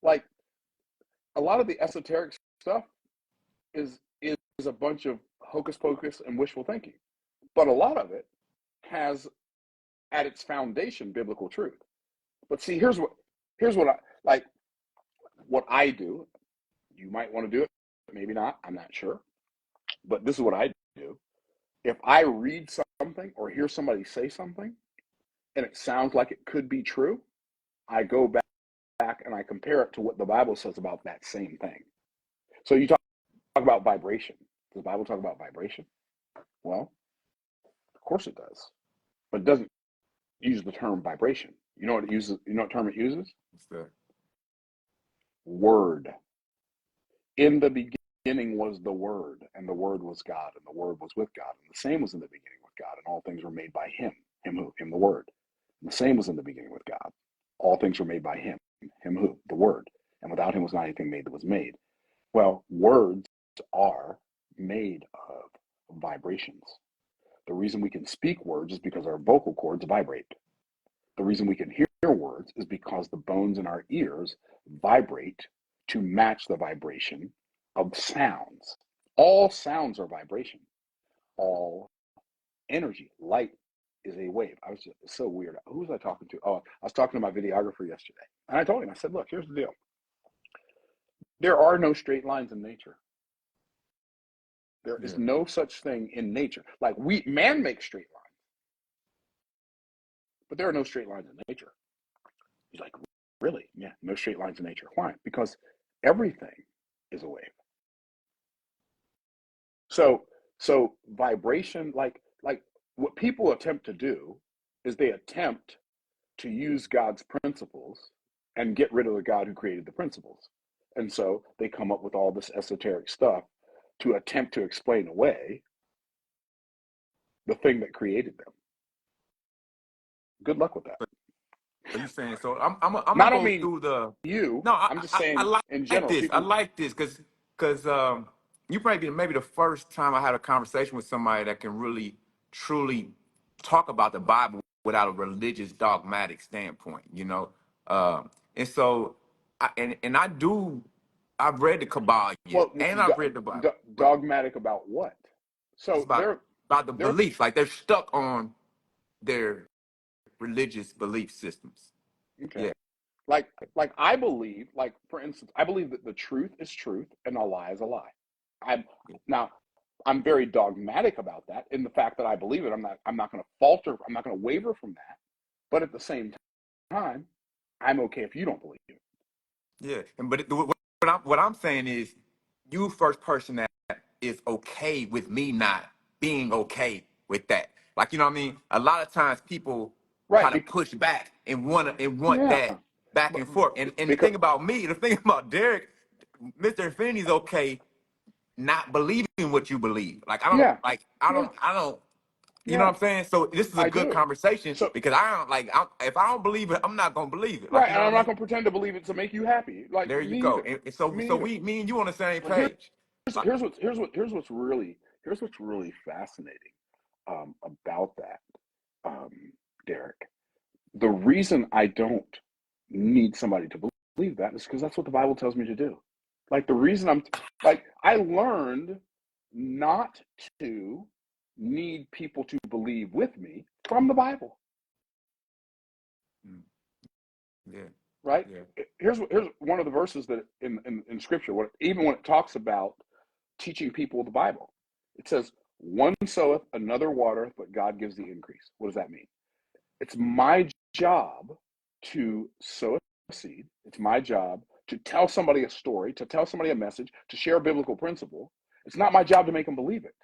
like a lot of the esoteric stuff is a bunch of hocus pocus and wishful thinking, but a lot of it has at its foundation biblical truth. But see, here's what I like. What I do, you might want to do it, maybe not. I'm not sure, but this is what I do. If I read something or hear somebody say something, and it sounds like it could be true, I go back and I compare it to what the Bible says about that same thing. So you talk about vibration. Does the Bible talk about vibration? Well, of course it does, but it doesn't use the term vibration. You know what it uses? You know what term it uses? What's that? Word. In the beginning was the Word, and the Word was God, and the Word was with God, and the same was in the beginning with God, and all things were made by Him. Him who? Him, the Word. And the same was in the beginning with God. All things were made by Him. Him who? The Word. And without Him was not anything made that was made. Well, words are made of vibrations. The reason we can speak words is because our vocal cords vibrate. The reason we can hear words is because the bones in our ears vibrate to match the vibration of sounds. All sounds are vibration. All energy, light is a wave. I was just so weird. Who was I talking to? Oh, I was talking to my videographer yesterday. And I told him, I said, look, here's the deal. There are no straight lines in nature. There is no such thing in nature. Like man makes straight lines. But there are no straight lines in nature. He's like, really? Yeah, no straight lines in nature. Why? Because everything is a wave. So vibration, like what people attempt to do is they attempt to use God's principles and get rid of the God who created the principles. And so they come up with all this esoteric stuff to attempt to explain away the thing that created them. Good luck with that. Are you saying so? I'm gonna I don't go mean through the. you. No, I'm just saying I in like general. this. I People. like this because you probably maybe the first time I had a conversation with somebody that can really truly talk about the Bible without a religious dogmatic standpoint. And so I've read the Kabbalah, Well, and I've read the Bible. dogmatic about what? It's So about the they're beliefs, like they're stuck on their religious belief systems. okay. Yeah. Like I believe, like for instance, I believe that the truth is truth and a lie is a lie. I'm very dogmatic about that in the fact that I believe it. I'm not going to falter. I'm not going to waver from that. But at the same time, I'm okay if you don't believe it. Yeah, what I'm saying is, you first person that is okay with me not being okay with that. Like, you know what I mean? A lot of times people try Right? to push back and want Yeah. that back and forth. And the Because thing about me, the thing about Derek, Mr. Infinity's okay not believing what you believe. Like, yeah, I yeah, don't. You know yeah. what I'm saying? So this is a I good do. conversation So because if I don't believe it, I'm not gonna believe it. Like, right, you and know I'm what I not mean? going to pretend to believe it to make you happy. Like There you me go. either. And so Me either. me and you on the same But page. Like, here's what's really fascinating about that, um, Derek. The reason I don't need somebody to believe that is because that's what the Bible tells me to do. Like the reason I learned not to need people to believe with me from the Bible. yeah, Right? yeah. Here's one of the verses that in Scripture, even when it talks about teaching people the Bible, it says, "One soweth, another watereth, but God gives the increase." What does that mean? It's my job to sow a seed. It's my job to tell somebody a story, to tell somebody a message, to share a biblical principle. It's not my job to make them believe it.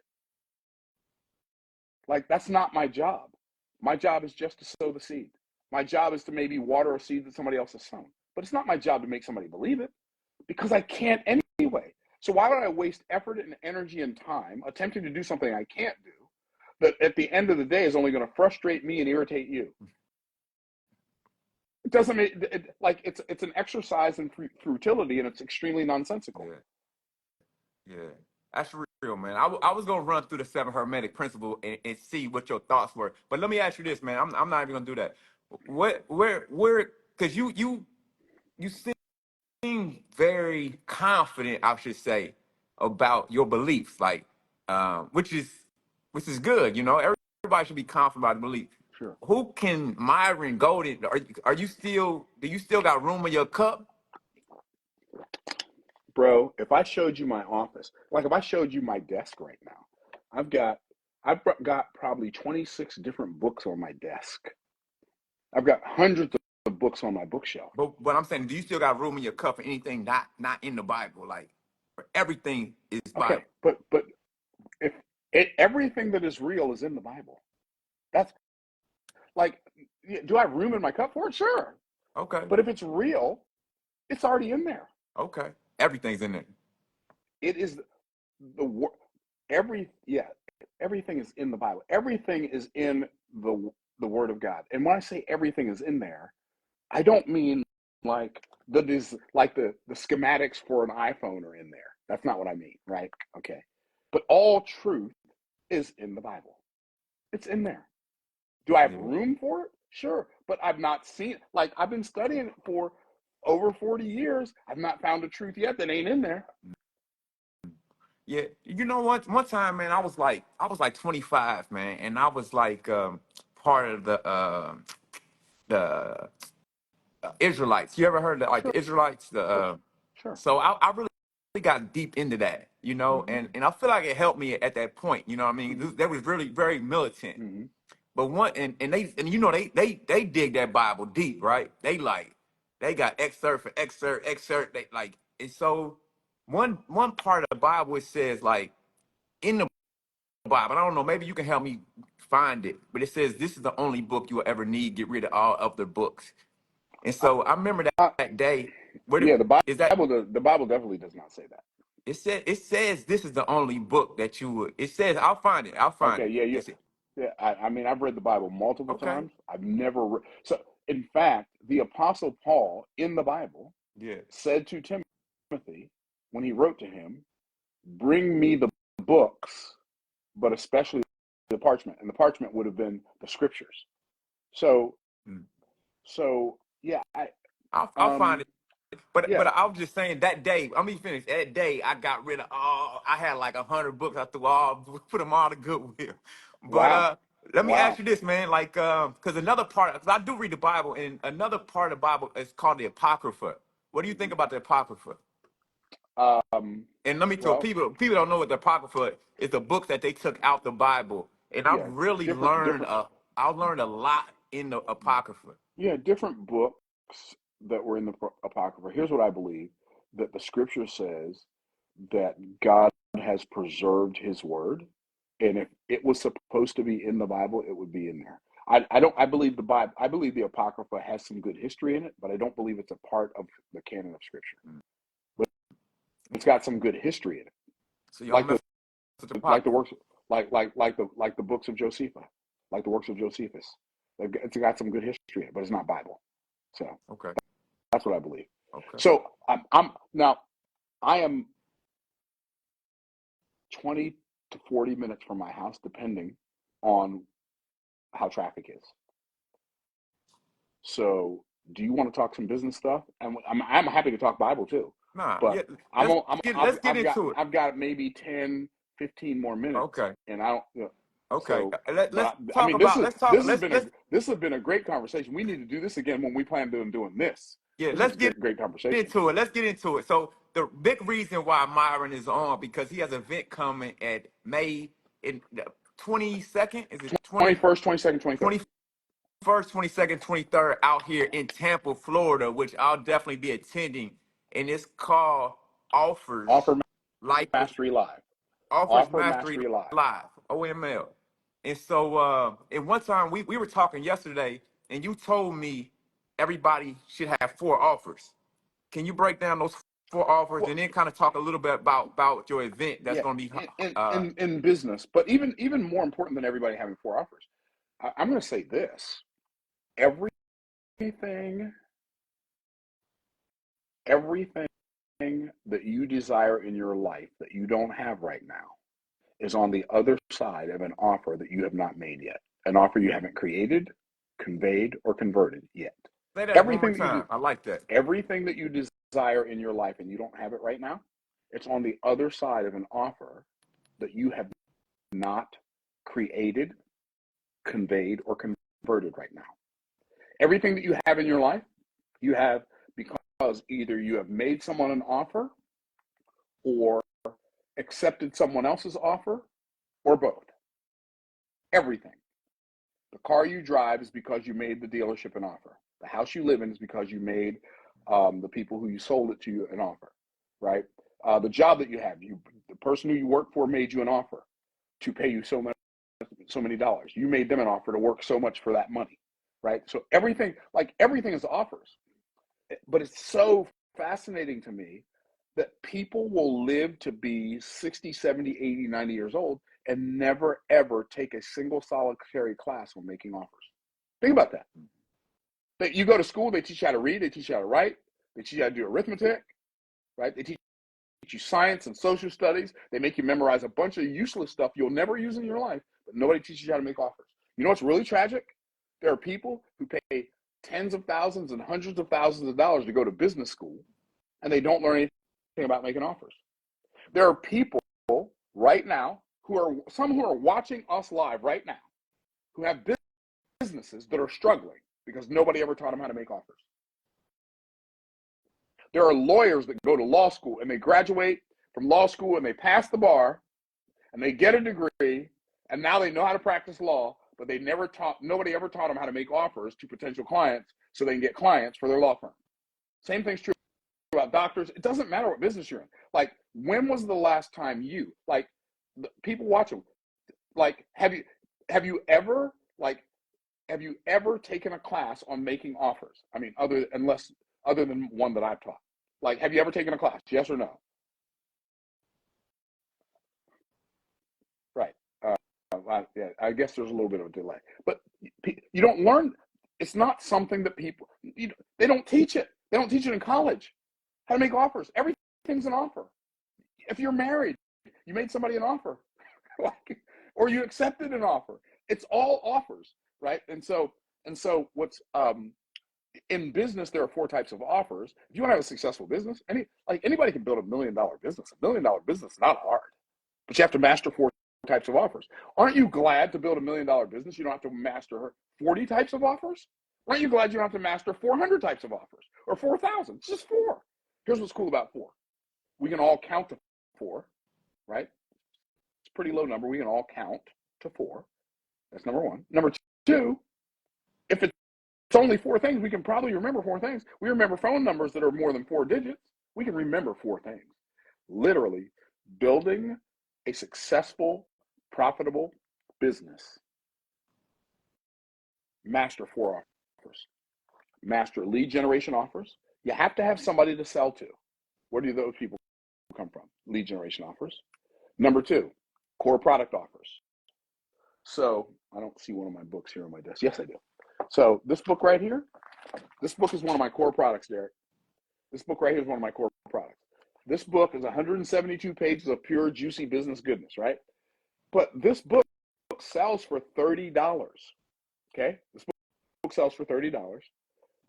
Like, that's not my job. My job is just to sow the seed. My job is to maybe water a seed that somebody else has sown. But it's not my job to make somebody believe it. Because I can't anyway. So why would I waste effort and energy and time attempting to do something I can't do that at the end of the day is only going to frustrate me and irritate you? It doesn't make it, like it's an exercise in futility, and it's extremely nonsensical. Yeah, that's real, man. I was gonna run through the seven hermetic principle and see what your thoughts were, but let me ask you this, man. I'm not even gonna do that. Where? Because you seem very confident, I should say, about your beliefs, like, which is good. You know, everybody should be confident about the belief. Sure. Who can Myron Golden? Are you still? Do you still got room in your cup? Bro, if I showed you my office, like if I showed you my desk right now, I've got probably 26 different books on my desk. I've got hundreds of books on my bookshelf. But I'm saying, do you still got room in your cup for anything not in the Bible? Like, everything is Bible. Okay, but if everything that is real is in the Bible, that's like, do I have room in my cup for it? Sure. Okay. But if it's real, it's already in there. Okay. Everything's in there. It is the everything is in the Bible. Everything is in the Word of God. And when I say everything is in there, I don't mean like the schematics for an iPhone are in there. That's not what I mean, right? Okay. But all truth is in the Bible. It's in there. Do I have room for it? Sure. But I've not seen it. Like, I've been studying it for over 40 years. I've not found a truth yet that ain't in there. Yeah, you know what? One time, man, I was like 25, man, and I was like part of the Israelites. You ever heard of like Sure. the Israelites? Sure. So I really got deep into that, you know, Mm-hmm. and I feel like it helped me at that point. You know what I mean? Mm-hmm. They was really very militant. Mm-hmm. But one and you know they dig that Bible deep, right? They got excerpt for excerpt. They like, and so one part of the Bible, it says, like, in the Bible, I don't know, maybe you can help me find it, but it says this is the only book you will ever need. Get rid of all other books. And so I remember that day. Yeah, Is that the Bible definitely does not say that. it says this is the only book that you would. It says, I'll find it. I'll find Okay, it. yeah. It's it. Yeah, I mean, I've read the Bible multiple Okay. times. I've never so. In fact, the Apostle Paul in the Bible Yeah. said to Timothy when he wrote to him, "Bring me the books, but especially the parchment." And the parchment would have been the scriptures. So, Mm. yeah, I'll find it. But yeah, I was just saying that day. Let me finish. That day, I got rid of all. I had like 100 books. I threw all, put them all to Goodwill. But wow, let me ask wow. you this, man. Like, because another part, because I do read the Bible, and another part of the Bible is called the Apocrypha. What do you think about the Apocrypha? And let me tell Well, people don't know what the Apocrypha is. The books that they took out the Bible, and I've yeah, really learned. different, I learned a lot in the Apocrypha. yeah, different books that were in the Apocrypha. Here's what I believe: that the Scripture says that God has preserved His Word, and if it was supposed to be in the Bible, it would be in there. I don't. I believe the Bible. I believe the Apocrypha has some good history in it, but I don't believe it's a part of the canon of Scripture. But it's got some good history in it, So you don't like mess with the like the Apocrypha. works, like the books of Josephus, like the works of Josephus. It's got some good history in it, but it's not Bible. So Okay. that's what I believe. Okay. So I'm now I am 20 to 40 minutes from my house, depending on how traffic is. So, do you want to talk some business stuff? And I'm happy to talk Bible too, Nah. but Yeah. Let's get I've got into it. maybe 10, 15 more minutes, Okay. and I don't. Okay. So, Let's I talk mean, about. Let's talk. this has been a great conversation. We need to do this again when we plan on doing this. Yeah. This is Let's a get great conversation. into it. Let's get into it. So the big reason why Myron is on, because he has an event coming at May in the 22nd. Is it 21st, 22nd, 23rd. 21st, 22nd, 23rd out here in Tampa, Florida, which I'll definitely be attending. And it's called Offers Offer Life Mastery Live. Offers Offer Mastery Mastery Live. Live, OML. And so, and one time we were talking yesterday, and you told me everybody should have 4 offers. Can you break down those for offers, Well, and then kind of talk a little bit about your event that's yeah, going to be. in business, but even more important than everybody having 4 offers, I'm going to say this: everything that you desire in your life that you don't have right now is on the other side of an offer that you have not made yet, an offer you haven't created, conveyed, or converted yet. Say that one more Everything that you do, time. I like that. everything that you desire in your life and you don't have it right now, it's on the other side of an offer that you have not created, conveyed, or converted right now. Everything that you have in your life, you have because either you have made someone an offer or accepted someone else's offer or both. Everything. The car you drive is because you made the dealership an offer. The house you live in is because you made the people who you sold it to an offer, right? The job that you have, the person who you work for made you an offer to pay you so many dollars. You made them an offer to work so much for that money, right? So everything is offers. But it's so fascinating to me that people will live to be 60, 70, 80, 90 years old and never, ever take a single solitary class on making offers. Think about that. You go to school, they teach you how to read, they teach you how to write, they teach you how to do arithmetic, right? They teach you science and social studies. They make you memorize a bunch of useless stuff you'll never use in your life, but nobody teaches you how to make offers. You know what's really tragic? There are people who pay tens of thousands and hundreds of thousands of dollars to go to business school, and they don't learn anything about making offers. There are people right now who are watching us live right now who have businesses that are struggling because nobody ever taught them how to make offers. There are lawyers that go to law school and they graduate from law school and they pass the bar and they get a degree and now they know how to practice law, but nobody ever taught them how to make offers to potential clients so they can get clients for their law firm. Same thing's true about doctors. It doesn't matter what business you're in. Like, when was the last time people watch them, have you ever taken a class on making offers? I mean, other than one that I've taught. Like, have you ever taken a class? Yes or no? Right. Yeah, I guess there's a little bit of a delay, but you don't learn. It's not something that they don't teach it. They don't teach it in college. How to make offers. Everything's an offer. If you're married, you made somebody an offer, or you accepted an offer. It's all offers, right? And so what's in business, there are 4 types of offers. If you want to have a successful business, anybody can build $1 million business. $1 million business is not hard, but you have to master 4 types of offers. Aren't you glad to build $1 million business? You don't have to master 40 types of offers. Aren't you glad you don't have to master 400 types of offers or 4,000? It's just 4. Here's what's cool about 4. We can all count to 4, right? It's a pretty low number. We can all count to 4. That's number 1. Number 2, if it's only 4 things, we can probably remember 4 things. We remember phone numbers that are more than 4 digits. We can remember 4 things. Literally, building a successful, profitable business. Master 4 offers. Master lead generation offers. You have to have somebody to sell to. Where do those people come from? Lead generation offers. Number 2, core product offers. So I don't see one of my books here on my desk. Yes, I do. So this book right here, this book is one of my core products, Derek. This book right here is one of my core products. This book is 172 pages of pure, juicy business goodness, right? But this book sells for $30. Okay? This book sells for $30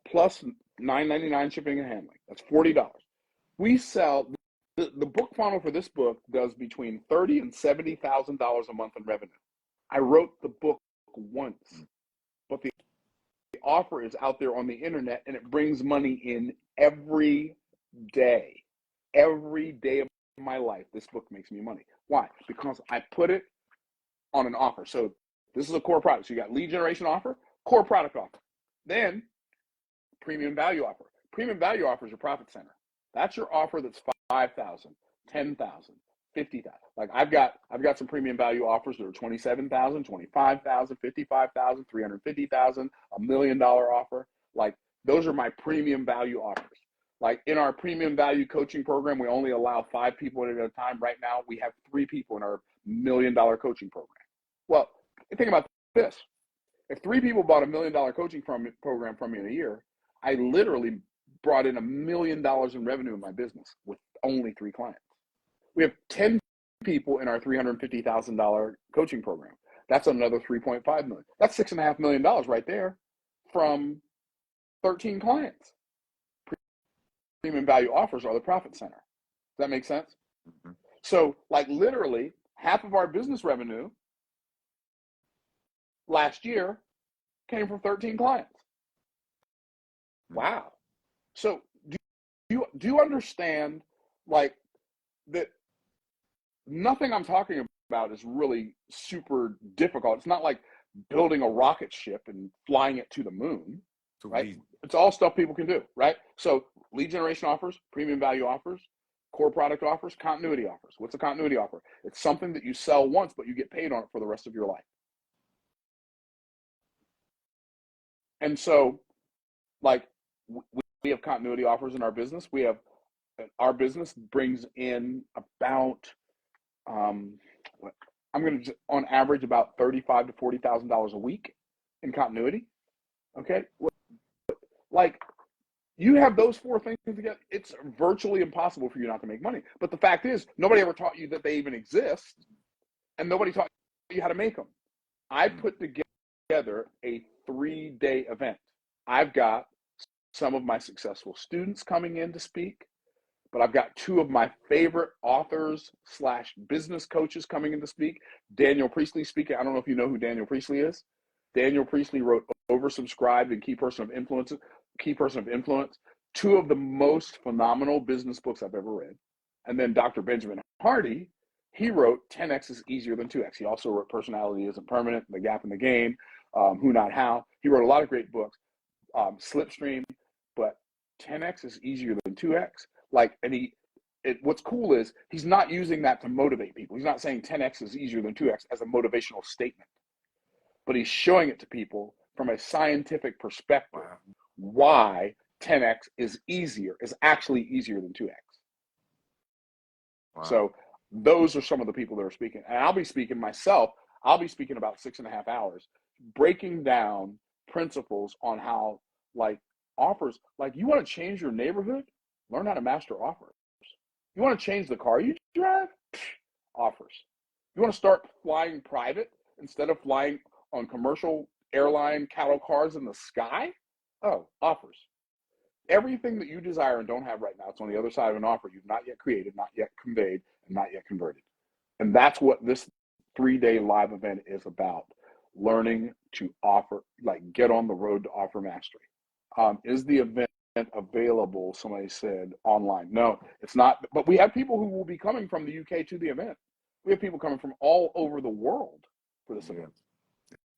plus $9.99 shipping and handling. That's $40. We sell the book funnel for this book does between $30,000 and $70,000 a month in revenue. I wrote the book once, but the offer is out there on the internet and it brings money in every day. Every day of my life, this book makes me money. Why? Because I put it on an offer. So this is a core product. So you got lead generation offer, core product offer. Then premium value offer. Premium value offer is your profit center. That's your offer that's 5,000, 10,000, 50,000. Like I've got some premium value offers that are 27,000, 25,000, 55,000, 350,000, $1 million offer. Like those are my premium value offers. Like in our premium value coaching program, we only allow 5 people at a time. Right now, we have 3 people in our $1 million coaching program. Well, think about this. If 3 people bought $1 million coaching program from me in a year, I literally brought in $1 million in revenue in my business with only 3 clients. We have 10 people in our $350,000 coaching program. That's another $3.5 million. That's $6.5 million right there from 13 clients. Premium value offers are the profit center. Does that make sense? Mm-hmm. So like literally half of our business revenue last year came from 13 clients. Wow. So do you understand like that nothing I'm talking about is really super difficult. It's not like building a rocket ship and flying it to the moon, right? It's all stuff people can do, right? So lead generation offers, premium value offers, core product offers, continuity offers. What's a continuity offer? It's something that you sell once, but you get paid on it for the rest of your life. And so like we have continuity offers in our business. Our business brings in about, I'm going to, on average, about $35,000 to $40,000 a week in continuity. Okay. Like you have those 4 things together, it's virtually impossible for you not to make money. But the fact is, nobody ever taught you that they even exist, and nobody taught you how to make them. I put together a 3-day event. I've got some of my successful students coming in to speak, but I've got 2 of my favorite authors / business coaches coming in to speak. Daniel Priestley speaking. I don't know if you know who Daniel Priestley is. Daniel Priestley wrote Oversubscribed and Key Person of Influence. 2 of the most phenomenal business books I've ever read. And then Dr. Benjamin Hardy, he wrote 10X is Easier Than 2X. He also wrote Personality Isn't Permanent, The Gap in the Game, Who Not How. He wrote a lot of great books, Slipstream, but 10X is easier than 2X. Like, and what's cool is he's not using that to motivate people. He's not saying 10X is easier than 2X as a motivational statement, but he's showing it to people from a scientific perspective why 10X is actually easier than 2X. Wow. So those are some of the people that are speaking. And I'll be speaking myself. I'll be speaking about 6.5 hours, breaking down principles on how, like, offers, like, you want to change your neighborhood? Learn how to master offers. You want to change the car you drive? Offers. You want to start flying private instead of flying on commercial airline cattle cars in the sky? Oh, offers. Everything that you desire and don't have right now, it's on the other side of an offer you've not yet created, not yet conveyed, and not yet converted. And that's what this 3-day live event is about. Learning to offer, like, get on the road to offer mastery. Is the event available? Somebody said online. No, it's not. But we have people who will be coming from the UK to the event. We have people coming from all over the world for this event.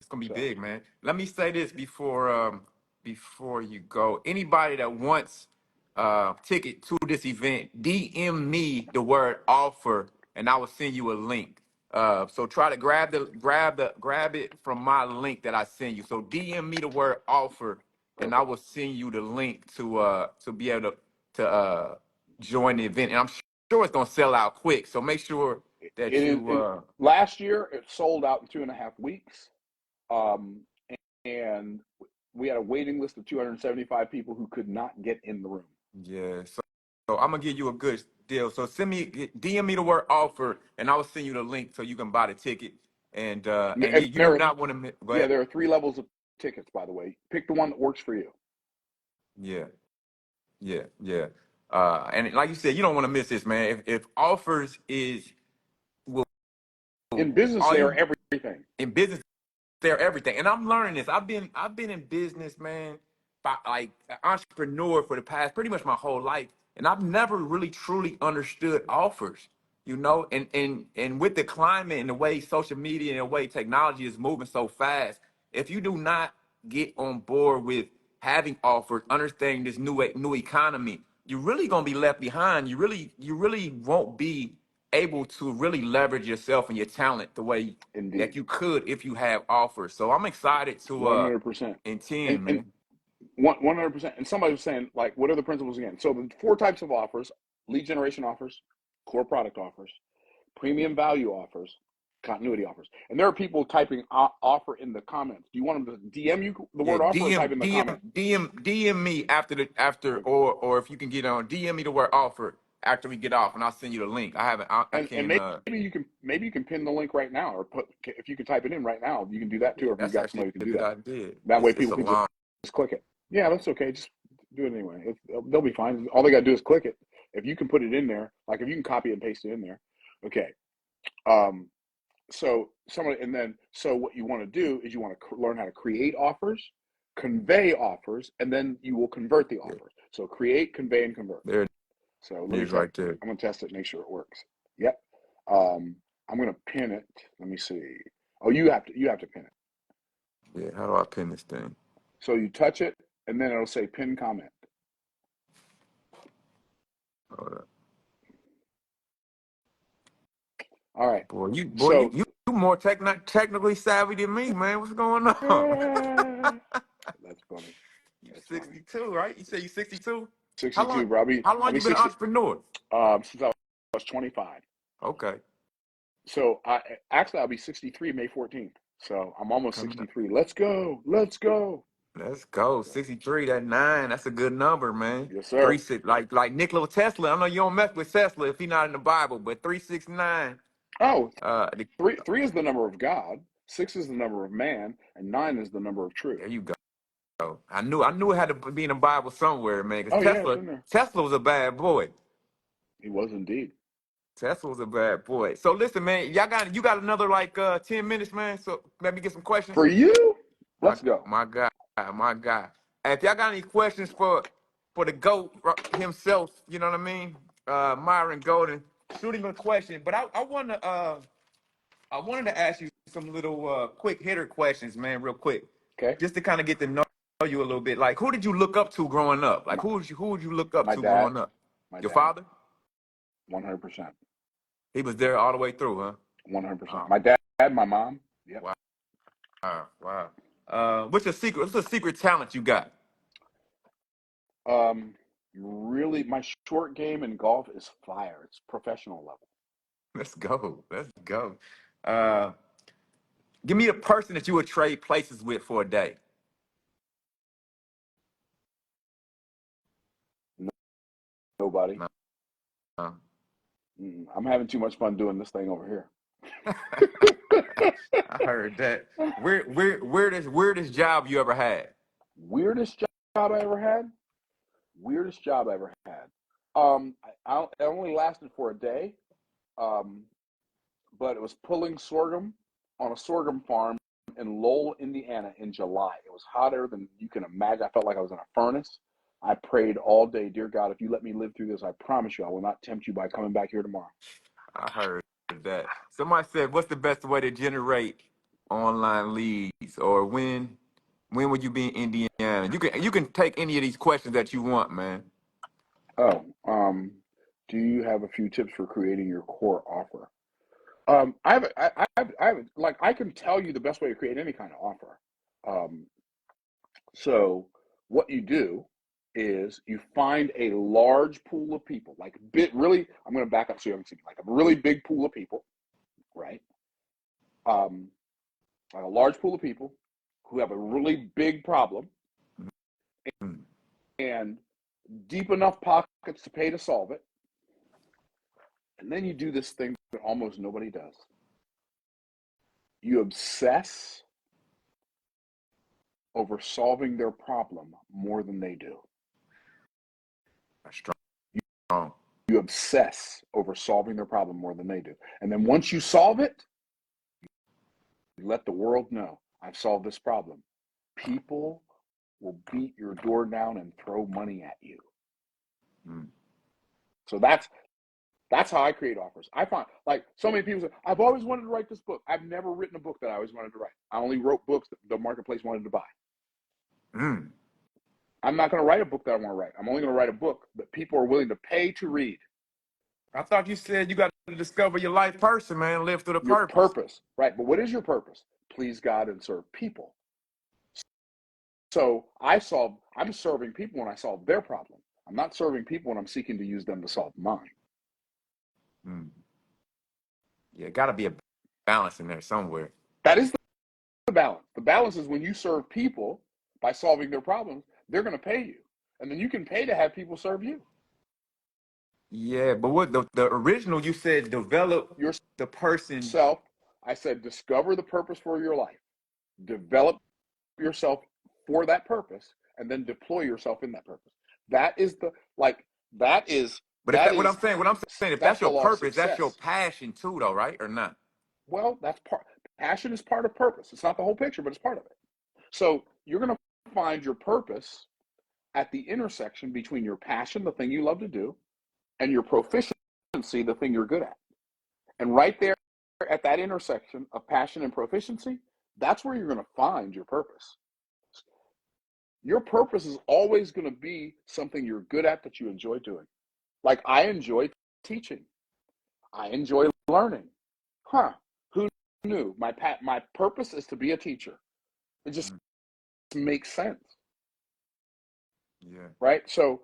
It's gonna be big, man. Let me say this before you go. Anybody that wants ticket to this event, DM me the word offer, and I will send you a link. So try to grab it from my link that I send you. So DM me the word offer, and I will send you the link to be able to join the event. And I'm sure it's gonna sell out quick. So make sure that last year it sold out in 2.5 weeks. And we had a waiting list of 275 people who could not get in the room. Yeah. So I'm gonna give you a good deal. So DM me the word offer, and I will send you the link so you can buy the ticket. And you do not want to miss. Yeah, there are 3 levels of tickets, by the way. Pick the one that works for you. Yeah. And like you said, you don't want to miss this, man. If offers in business, they are everything. In business, they're everything. And I'm learning this. I've been in business, man, like an entrepreneur for the past pretty much my whole life. And I've never really truly understood offers, you know, and with the climate and the way social media and the way technology is moving so fast, if you do not get on board with having offers, understanding this new economy, you're really gonna be left behind. You really won't be able to really leverage yourself and your talent the way that you could if you have offers. So I'm excited to 100%. man. 100%. And somebody was saying, like, what are the principles again? So the 4 types of offers: lead generation offers, core product offers, premium value offers, continuity offers. And there are people typing offer in the comments. Do you want them to DM you the Yeah, word offer or type in the comment? DM me after, or if you can get on, DM me the word offer after we get off, and I'll send you the link. I haven't, I And can, maybe you can pin the link right now, or if you can type it in right now, you can do that too. yeah, Or if you've that's got actually somebody who a can do good that, idea. that way It's people a can long. just click it. Yeah, that's okay. Just do it anyway. They'll be fine. All they got to do is click it. If you can put it in there, like if you can copy and paste it in there, okay. So what you want to do is you want to learn how to create offers, convey offers, and then you will convert the Yeah, offers. So create, convey, and convert. there it So let me is test. right there. I'm gonna test it, make sure it works. Yep. I'm gonna pin it. Let me see. Oh, you have to pin it. Yeah, how do I pin this thing? So you touch it, and then it'll say pin comment. Hold up. All right. Boy, So you more technically savvy than me, man. What's going on? that's funny. You That's funny. 62, right? You say you 62? How 62, long? bro. How long I'll be you been an 60. entrepreneur? Since I was 25. Okay, So I'll be 63 May 14th. So I'm almost coming up. 63. Let's go. Let's go. Let's go. 63, that 9. That's a good number, man. Yes, Three sir. six, like Nikola Tesla. I know you don't mess with Tesla if he's not in the Bible, but 369. Oh, The, three is the number of God, 6 is the number of man, and 9 is the number of truth. there you go. I knew it had to be in the Bible somewhere, man. Because Oh yeah, it's Tesla, in there. Tesla was a bad boy. He was indeed. Tesla was a bad boy. So listen, man, you got another like 10 minutes, man. So maybe get some questions. For you, My let's go. my guy, my guy. And if y'all got any questions for the GOAT himself, you know what I mean? Myron Golden, shoot him a question. But I wanted to ask you some little quick hitter questions, man, real quick. Okay. Just to kind of get to know you a little bit. Like who did you look up to growing up? Like My, who would you look up my to dad, growing up? my Your dad, father? 100%. He was there all the way through, huh? 100%. Oh, My dad, my mom. Yep. wow. Wow. What's your secret? What's the secret talent you got? Really, my short game in golf is fire. It's professional level. Let's go. Let's go. Uh, Give me the person that you would trade places with for a day. Nobody. No. No. I'm having too much fun doing this thing over here. I heard that. Weirdest job you ever had? Weirdest job I ever had? Weirdest job I ever had. It only lasted for a day, um, but it was pulling sorghum on a sorghum farm in Lowell, Indiana in July. It was hotter than you can imagine. I felt like I was in a furnace. I prayed all day, dear God, if you let me live through this, I promise you I will not tempt you by coming back here tomorrow. I heard that. Somebody said, "What's the best way to generate online leads?" Or when would you be in Indiana? You can take any of these questions that you want, man. Oh, do you have a few tips for creating your core offer? Like I can tell you the best way to create any kind of offer. Um, so what you do is you find a large pool of people, like really. I'm going to back up so you can see, like a really big pool of people, right? Um, like a large pool of people who have a really big problem Mm. and deep enough pockets to pay to solve it. And then you do this thing that almost nobody does. You obsess over solving their problem more than they do. That's strong. You obsess over solving their problem more than they do. And then once you solve it, you let the world know, I've solved this problem. People will beat your door down and throw money at you. Mm. So that's how I create offers. I find, like, so many people say, I've always wanted to write this book. I've never written a book that I always wanted to write. I only wrote books that the marketplace wanted to buy. Mm. I'm not going to write a book that I want to write. I'm only going to write a book that people are willing to pay to read. I thought you said you got to discover your life person, man. Live through the Your purpose. purpose, right? But what is your purpose? Please God and serve people. So I'm serving people when I solve their problem. I'm not serving people when I'm seeking to use them to solve mine. Mm. Yeah, got to be a balance in there somewhere. That is the balance. The balance is when you serve people by solving their problems, they're going to pay you. And then you can pay to have people serve you. Yeah, but what the original you said develop the person. Yourself, I said, discover the purpose for your life. Develop yourself for that purpose and then deploy yourself in that purpose. That is the that is But if that that is what I'm saying, if that's that's the your law of purpose, that's your success. passion too, though, right? Or not? Well, that's part. Passion is part of purpose. It's not the whole picture, but it's part of it. So you're going to find your purpose at the intersection between your passion, the thing you love to do, and your proficiency, the thing you're good at. And right there at that intersection of passion and proficiency, that's where you're going to find your purpose. Your purpose is always going to be something you're good at that you enjoy doing. Like I enjoy teaching. I enjoy learning. Who knew? My purpose is to be a teacher. It just makes sense. Yeah. Right? So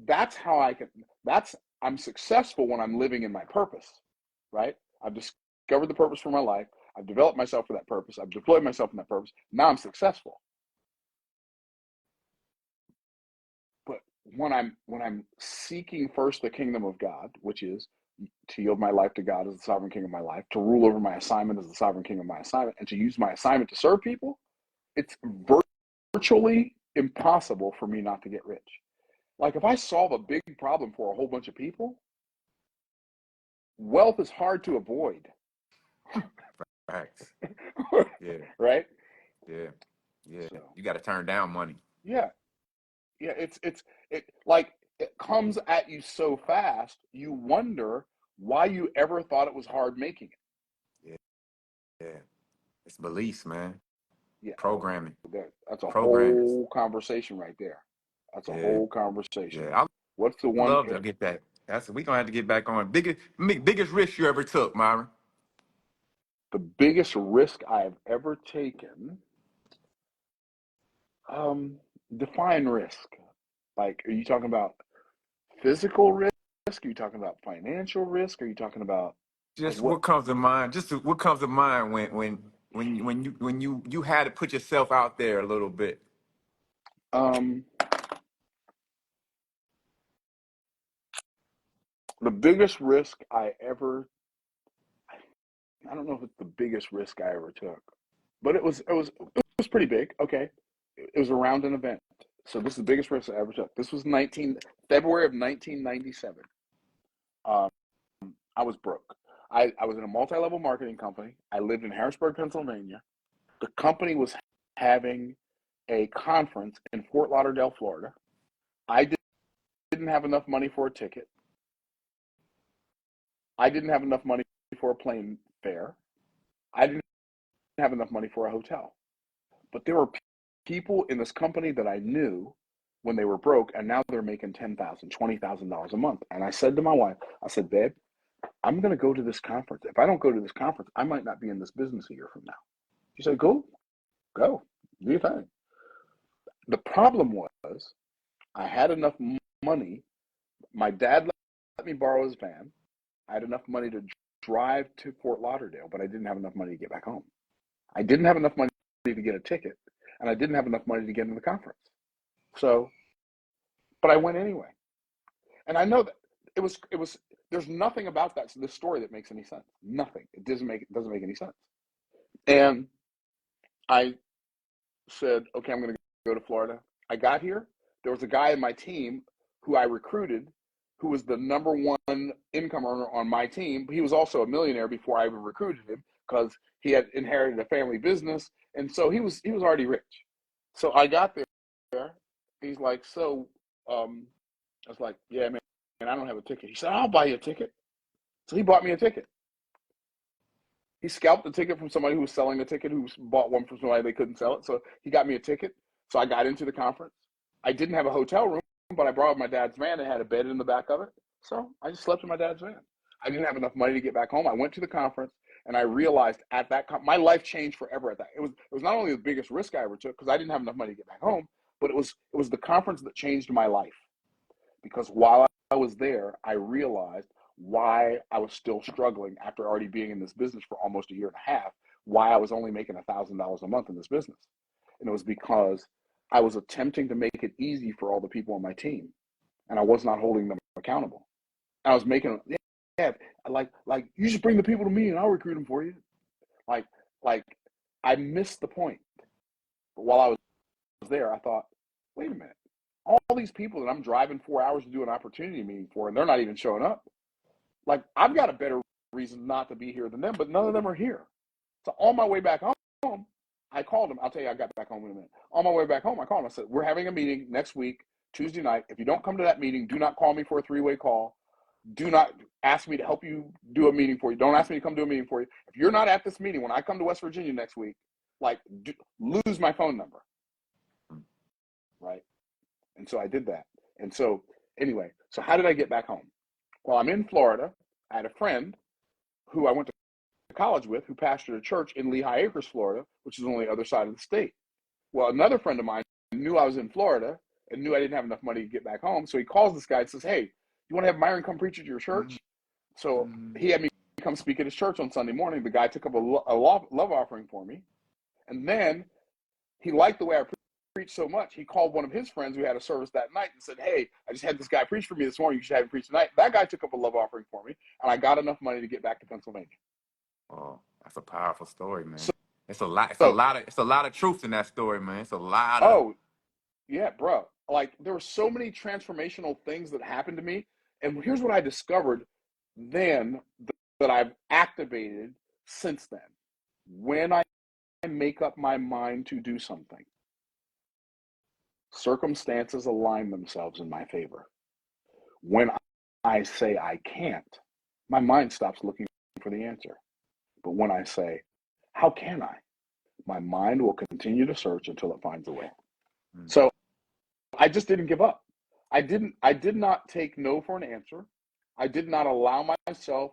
that's how I'm successful when I'm living in my purpose. Right? I've discovered the purpose for my life. I've developed myself for that purpose. I've deployed myself in that purpose. Now I'm successful. But when I'm seeking first the kingdom of God, which is to yield my life to God as the sovereign king of my life, to rule over my assignment as the sovereign king of my assignment, and to use my assignment to serve people, it's virtually impossible for me not to get rich. Like if I solve a big problem for a whole bunch of people, wealth is hard to avoid. Facts. Yeah. Right? Yeah. Yeah. So, You got to turn down money. yeah. Yeah, it comes at you so fast, you wonder why you ever thought it was hard making it. Yeah. Yeah. It's beliefs, man. Yeah, Programming. that's a Programs. whole conversation right there. That's a Yeah. whole conversation. Yeah. What's the I one? love to get that. We gonna have to get back on. Biggest risk you ever took, Myron. The biggest risk I've ever taken. Define risk. Like, are you talking about physical risk? Are you talking about financial risk? Are you talking about like Just what? what comes to mind? What comes to mind when you had to put yourself out there a little bit. Um, the biggest risk I don't know if it's the biggest risk I ever took, but it was pretty big. Okay, it was around an event. So this is the biggest risk I ever took. This was February of 1997. Um, I was broke. I was in a multi-level marketing company. I lived in Harrisburg, Pennsylvania. The company was having a conference in Fort Lauderdale, Florida. I didn't have enough money for a ticket. I didn't have enough money for a plane fare. I didn't have enough money for a hotel. But there were people in this company that I knew when they were broke, and now they're making $10,000, $20,000 a month. And I said to my wife, I said, babe, I'm going to go to this conference. If I don't go to this conference, I might not be in this business a year from now. She said, go, do your thing. The problem was I had enough money. My dad let me borrow his van. I had enough money to drive to Fort Lauderdale, but I didn't have enough money to get back home. I didn't have enough money to get a ticket, and I didn't have enough money to get into the conference. So, but I went anyway. And I know that it was, there's nothing about this story that makes any sense. Nothing. It doesn't make any sense. And I said, okay, I'm going to go to Florida. I got here. There was a guy in my team who I recruited who was the number one income earner on my team. He was also a millionaire before I even recruited him because he had inherited a family business. And so he was already rich. So I got there. He's like, I was like, yeah, man, I don't have a ticket. He said, I'll buy you a ticket. So he bought me a ticket. He scalped the ticket from somebody who was selling the ticket, who bought one from somebody they couldn't sell it. So he got me a ticket. So I got into the conference. I didn't have a hotel room, but I brought my dad's van and had a bed in the back of it. So I just slept in my dad's van. I didn't have enough money to get back home. I went to the conference. And I realized at that my life changed forever at that. It was not only the biggest risk I ever took because I didn't have enough money to get back home, but it was the conference that changed my life. Because while I was there, I realized why I was still struggling after already being in this business for almost a year and a half, why I was only making $1,000 a month in this business. And it was because I was attempting to make it easy for all the people on my team, and I was not holding them accountable. And I was making, like you just bring the people to me and I'll recruit them for you. Like I missed the point. But while I was there, I thought, wait a minute, all these people that I'm driving 4 hours to do an opportunity meeting for, and they're not even showing up. Like, I've got a better reason not to be here than them, but none of them are here. So on my way back home, I called them. I'll tell you, I got back home in a minute. On my way back home, I called them. I said, we're having a meeting next week, Tuesday night. If you don't come to that meeting, do not call me for a three-way call. Do not ask me to help you do a meeting for you. Don't ask me to come do a meeting for you. If you're not at this meeting, when I come to West Virginia next week, lose my phone number. Right? And so I did that. And so anyway, so how did I get back home? Well, I'm in Florida. I had a friend who I went to college with who pastored a church in Lehigh Acres, Florida, which is on the other side of the state. Well, another friend of mine knew I was in Florida and knew I didn't have enough money to get back home. So he calls this guy and says, hey, you want to have Myron come preach at your church? So he had me come speak at his church on Sunday morning. The guy took up a love offering for me. And then he liked the way I preached so much, he called one of his friends who had a service that night and said, hey, I just had this guy preach for me this morning. You should have him preach tonight. That guy took up a love offering for me, and I got enough money to get back to Pennsylvania. Oh, that's a powerful story, man. So, it's a lot of truth in that story, man. It's a lot of. Oh, yeah, bro. Like, there were so many transformational things that happened to me. And here's what I discovered then that I've activated since then. When I make up my mind to do something, circumstances align themselves in my favor. When I say I can't, my mind stops looking for the answer. But when I say, how can I? My mind will continue to search until it finds a way. So I just didn't give up. I did not take no for an answer. I did not allow myself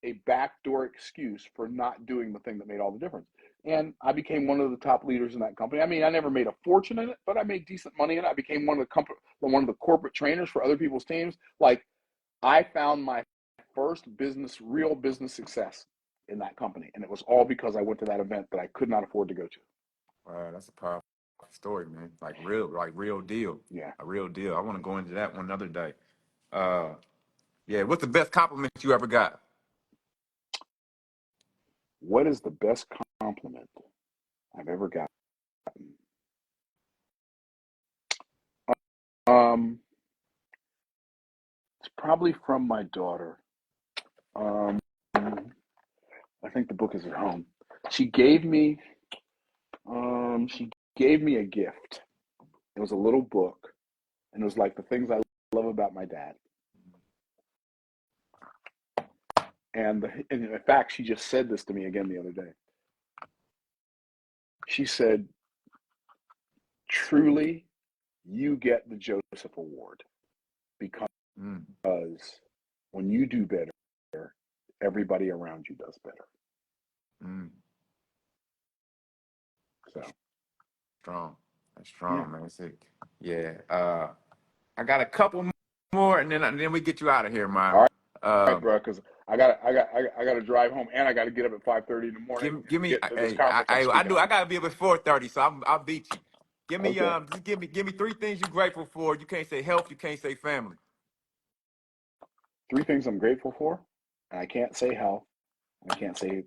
a backdoor excuse for not doing the thing that made all the difference. And I became one of the top leaders in that company. I mean, I never made a fortune in it, but I made decent money in it. I became one of the corporate trainers for other people's teams. Like, I found my first real business success in that company. And it was all because I went to that event that I could not afford to go to. Wow, that's a powerful story, man. Like real deal. Yeah. A real deal. I want to go into that one another day. Yeah, what's the best compliment you ever got? What is the best compliment I've ever gotten? It's probably from my daughter. I think the book is at home. She gave me a gift. It was a little book, and it was like the things I love about my dad. And in fact, she just said this to me again the other day. She said, truly, you get the Joseph Award because when you do better, everybody around you does better. So strong. That's strong, man. That's it. Yeah. I got a couple more, and then we get you out of here, Myron. All right, bro, because I gotta drive home, and I gotta get up at 5:30 in the morning. Give me. This I do. I gotta be up at 4:30, so I'll beat you. Give me. Okay. Just give me 3 things you're grateful for. You can't say health. You can't say family. 3 things I'm grateful for, and I can't say health. I can't say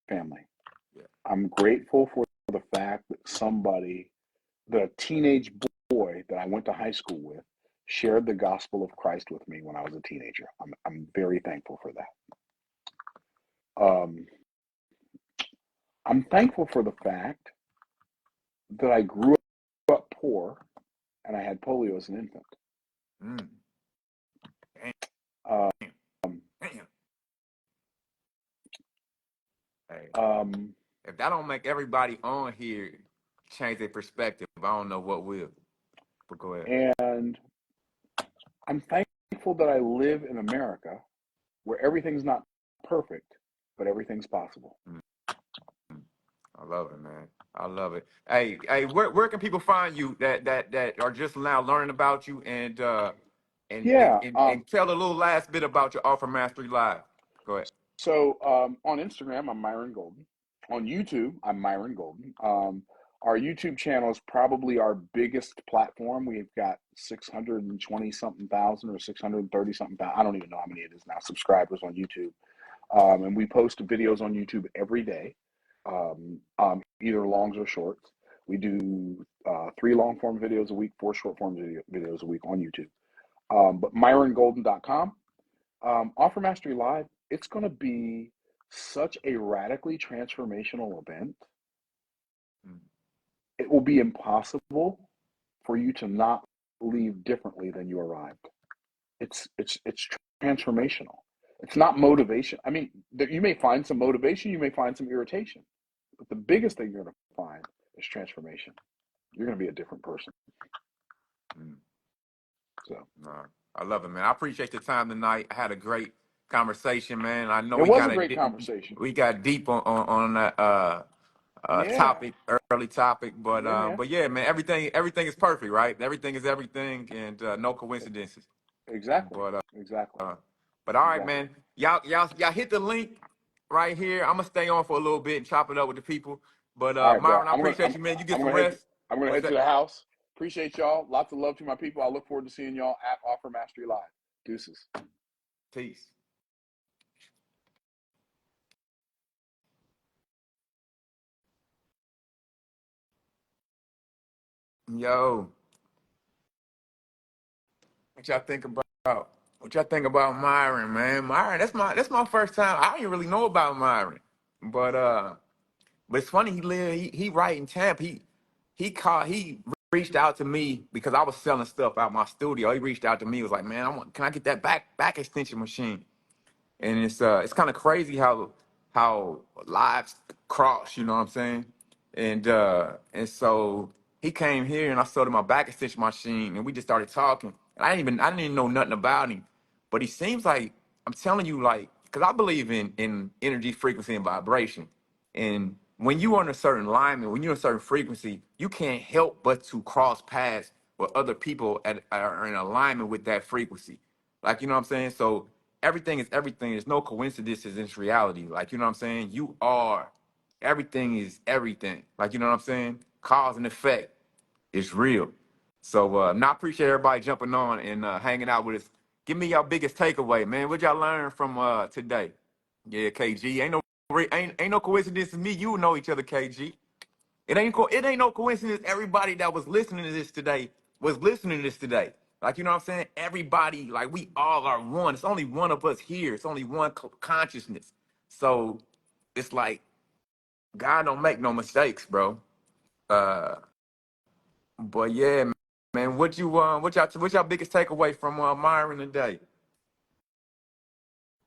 family. Yeah. I'm grateful for the fact that the teenage boy that I went to high school with, shared the gospel of Christ with me when I was a teenager. I'm very thankful for that. I'm thankful for the fact that I grew up poor and I had polio as an infant. Damn. Hey, if that don't make everybody on here change their perspective, I don't know what will. But go ahead. And I'm thankful that I live in America where everything's not perfect, but everything's possible. I love it, man. I love it. Hey, where can people find you that are just now learning about you and Yeah. and tell a little last bit about your Offer Mastery Live. Go ahead. So on Instagram, I'm Myron Golden. On YouTube, I'm Myron Golden. Our YouTube channel is probably our biggest platform. We've got 620 something thousand or 630 something thousand. I don't even know how many it is now, subscribers on YouTube. And we post videos on YouTube every day, either longs or shorts. We do 3 long form videos a week, 4 short form videos a week on YouTube. But MyronGolden.com. Offer Mastery Live, it's going to be such a radically transformational event. It will be impossible for you to not leave differently than you arrived. It's transformational. It's not motivation. I mean, you may find some motivation, you may find some irritation, but the biggest thing you're going to find is transformation. You're going to be a different person. So, I love it, man. I appreciate the time tonight. I had a great conversation, man. I know it was a great conversation. we got deep on that Yeah. topic, early topic, but Yeah. yeah, man, everything is perfect, right? Everything is everything, and no coincidences. Exactly. But Exactly. but all right, Exactly. man. Y'all hit the link right here. I'm gonna stay on for a little bit and chop it up with the people. But All right, bro. Myron, I appreciate you, man. You get I'm some gonna head. rest. I'm gonna What's head to that? the house. Appreciate y'all. Lots of love to my people. I look forward to seeing y'all at Offer Mastery Live. Deuces. Peace. Yo, what y'all think about? What y'all think about Myron, man? Myron, that's my first time. I didn't really know about Myron, but it's funny. He right in Tampa. He reached out to me because I was selling stuff out my studio. He reached out to me. Was like, man, can I get that back extension machine? And it's kind of crazy how lives cross, you know what I'm saying? And so he came here and I sold him my back extension machine and we just started talking. And I didn't even know nothing about him, but he seems like, I'm telling you, like, because I believe in energy, frequency, and vibration. And when you're on a certain alignment, when you're on a certain frequency, you can't help but to cross paths with other people are in alignment with that frequency. Like, you know what I'm saying? So everything is everything. There's no coincidences in this reality. Like, you know what I'm saying? You are. Everything is everything. Like, you know what I'm saying? Cause and effect. It's real. So I appreciate everybody jumping on and hanging out with us. Give me your biggest takeaway, man. What y'all learn from today? Yeah, KG. Ain't no coincidence. Me, you know each other, KG. It ain't no coincidence. Everybody that was listening to this today was listening to this today. Like, you know what I'm saying? Everybody, like, we all are one. It's only one of us here. It's only one consciousness. So it's like God don't make no mistakes, bro. Uh, but yeah, man. What's your biggest takeaway from Myron today?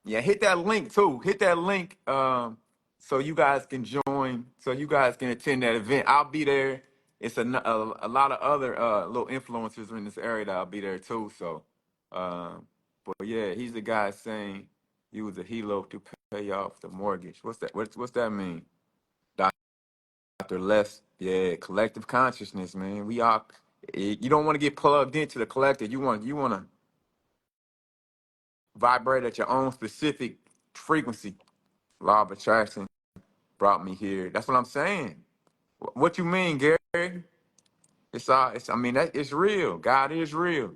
Yeah, hit that link too. Hit that link so you guys can join, so you guys can attend that event. I'll be there. It's a lot of other little influencers in this area that I'll be there too. So, but yeah, he's the guy saying he was a helo to pay off the mortgage. What's that? What's that mean? Dr. Les, yeah, collective consciousness, man. We are. You don't want to get plugged into the collective. You want to vibrate at your own specific frequency. Law of attraction brought me here. That's what I'm saying. What you mean, Gary? I mean, it's real. God is real.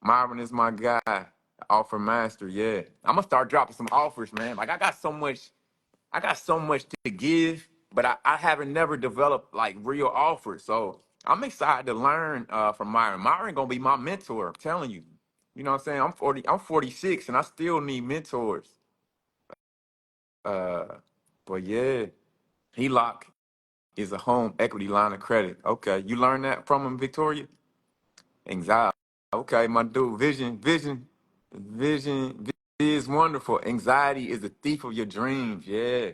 Myron is my guy. Offer master, yeah. I'm gonna start dropping some offers, man. Like I got so much to give, but I haven't never developed like real offers. So I'm excited to learn from Myron. Myron gonna be my mentor. I'm telling you. You know what I'm saying? I'm 46 and I still need mentors. Uh, but yeah, HELOC is a home equity line of credit. Okay, you learned that from him, Victoria? Anxiety. Okay, my dude, vision is wonderful. Anxiety is the thief of your dreams. Yeah.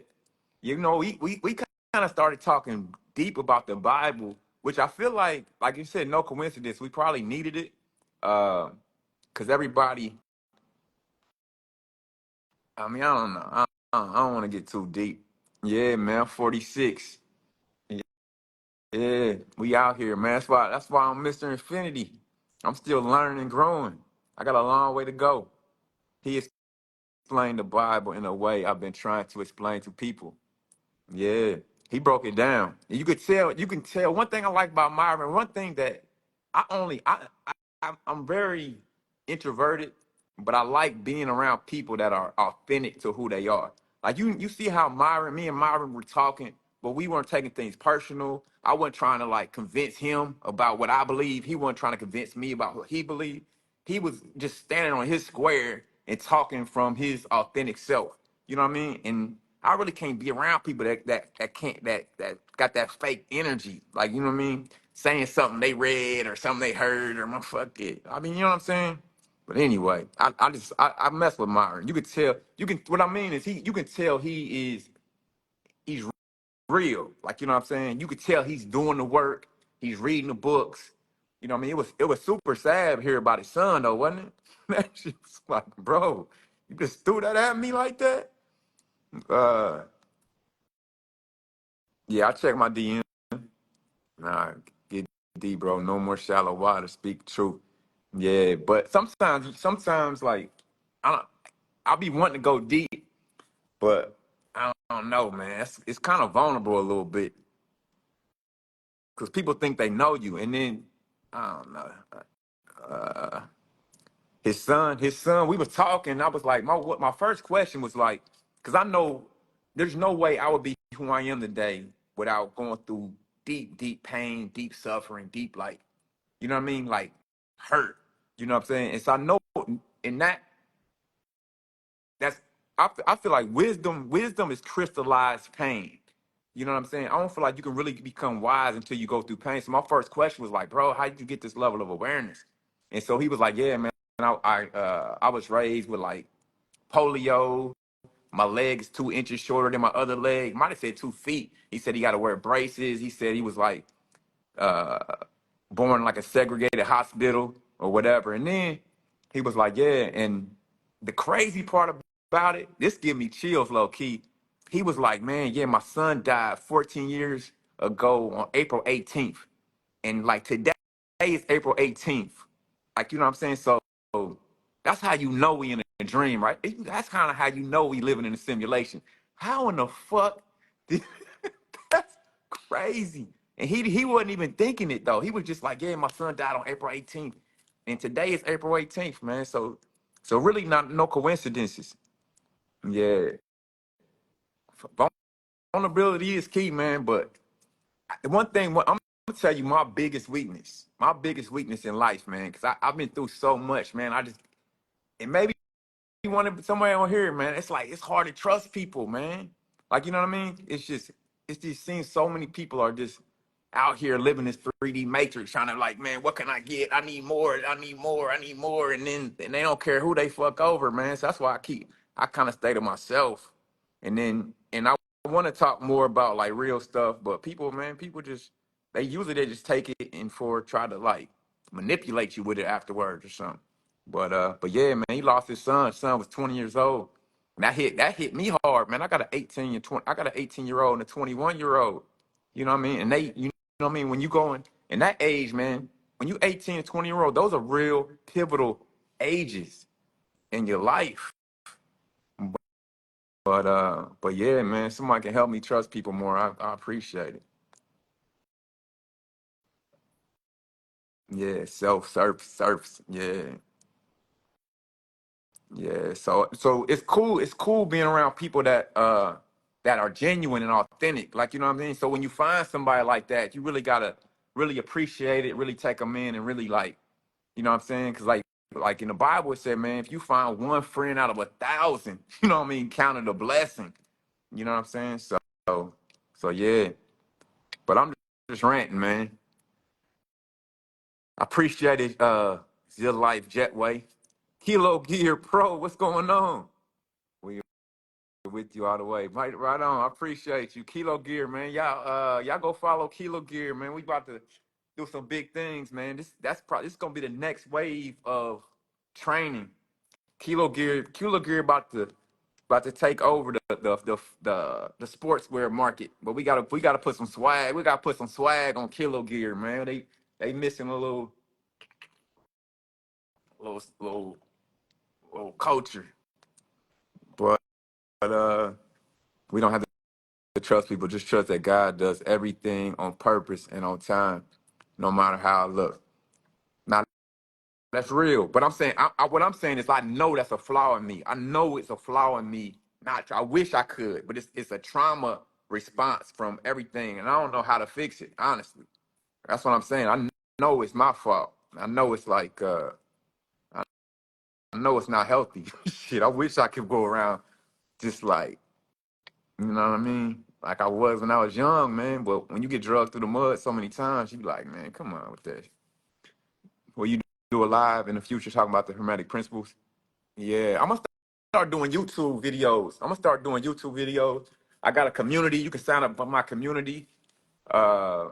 You know, we kind of started talking deep about the Bible, which I feel like you said, no coincidence. We probably needed it. Because everybody, I mean, I don't know. I don't want to get too deep. Yeah, man, 46. Yeah, we out here, man. That's why I'm Mr. Infinity. I'm still learning and growing. I got a long way to go. He explained the Bible in a way I've been trying to explain to people. Yeah, he broke it down. And you can tell one thing I like about Myron, one thing that I only I'm very introverted, but I like being around people that are authentic to who they are. Like you see how me and Myron were talking, but we weren't taking things personal. I wasn't trying to like convince him about what I believe. He wasn't trying to convince me about what he believed. He was just standing on his square and talking from his authentic self. You know what I mean? And I really can't be around people that can't that got that fake energy. Like, you know what I mean? Saying something they read or something they heard or fuck it. I mean, you know what I'm saying? But anyway, I mess with Myron. You could tell what I mean is you can tell he's real. Like, you know what I'm saying? You could tell he's doing the work, he's reading the books. You know what I mean? It was super sad to hear about his son though, wasn't it? That shit's like, bro, you just threw that at me like that? Uh yeah, I checked my DM. Nah, get deep, bro. No more shallow water. Speak the truth. Yeah, but sometimes like I don't, I'll be wanting to go deep, but I don't know, man. It's kind of vulnerable a little bit because people think they know you, and then I don't know. Uh, his son. We was talking. I was like, my first question was like, because I know there's no way I would be who I am today without going through deep, deep pain, deep suffering, deep like, you know what I mean, like hurt. You know what I'm saying? And so I know in that's I feel like wisdom is crystallized pain. You know what I'm saying? I don't feel like you can really become wise until you go through pain. So my first question was like, bro, how did you get this level of awareness? And so he was like, yeah, man, I was raised with like polio. My leg is 2 inches shorter than my other leg. Might have said 2 feet. He said he got to wear braces. He said he was like uh, born in like a segregated hospital or whatever. And then he was like, yeah. And the crazy part about it, this give me chills low key. He was like, man, yeah, my son died 14 years ago on April 18th. And like today is April 18th. Like, you know what I'm saying? So that's how you know we in a dream, right? That's kind of how you know we living in a simulation. How in the fuck did, that's crazy. And he wasn't even thinking it though. He was just like, yeah, my son died on April 18th. And today is April 18th, man. So really not no coincidences. Yeah. Vulnerability is key, man. But the one thing I'm gonna tell you my biggest weakness in life, man, because I've been through so much, man. And maybe you want somewhere on here, man. It's like it's hard to trust people, man. Like, you know what I mean? It just seems so many people are just out here living this 3D matrix, trying to like, man, what can I get? I need more, I need more, I need more, and they don't care who they fuck over, man. So that's why I kind of stay to myself, and I want to talk more about like real stuff, but people, man, people just they just take it and try to like manipulate you with it afterwards or something. But yeah, man, he lost his son. His son was 20 years old. And that hit me hard, man. I got an 18-year-old and a 21-year-old. You know what I mean? And you know what I mean? When you going in that age, man, when you 18 and 20-year-old, those are real pivotal ages in your life. But yeah, man, somebody can help me trust people more. I appreciate it. Yeah, self-service. Yeah. Yeah, so it's cool being around people that are genuine and authentic. Like, you know what I mean? So when you find somebody like that, you really gotta really appreciate it, really take them in and really like, you know what I'm saying? Cause like in the Bible it said, man, if you find one friend out of 1,000, you know what I mean, count it a blessing. You know what I'm saying? So yeah. But I'm just ranting, man. I appreciate it, Zilla Life Jetway. Kilo Gear Pro, what's going on? We with you all the way. Right on. I appreciate you. Kilo Gear, man. Y'all go follow Kilo Gear, man. We about to do some big things, man. This gonna be the next wave of training. Kilo Gear about to take over the sportswear market. But we gotta put some swag. We gotta put some swag on Kilo Gear, man. They missing a little culture. But we don't have to trust people. Just trust that God does everything on purpose and on time, no matter how it looks. Now that's real. But I'm saying, what I'm saying is, I know that's a flaw in me. I know it's a flaw in me. Not, I wish I could, but it's a trauma response from everything, and I don't know how to fix it. Honestly, that's what I'm saying. I know it's my fault. I know it's like, I know it's not healthy. Shit, I wish I could go around just like, you know what I mean? Like I was when I was young, man. But when you get drugged through the mud so many times, you be like, man, come on with that. Will you do a live in the future talking about the hermetic principles? Yeah, I'm gonna start doing YouTube videos. I got a community. You can sign up for my community. Uh,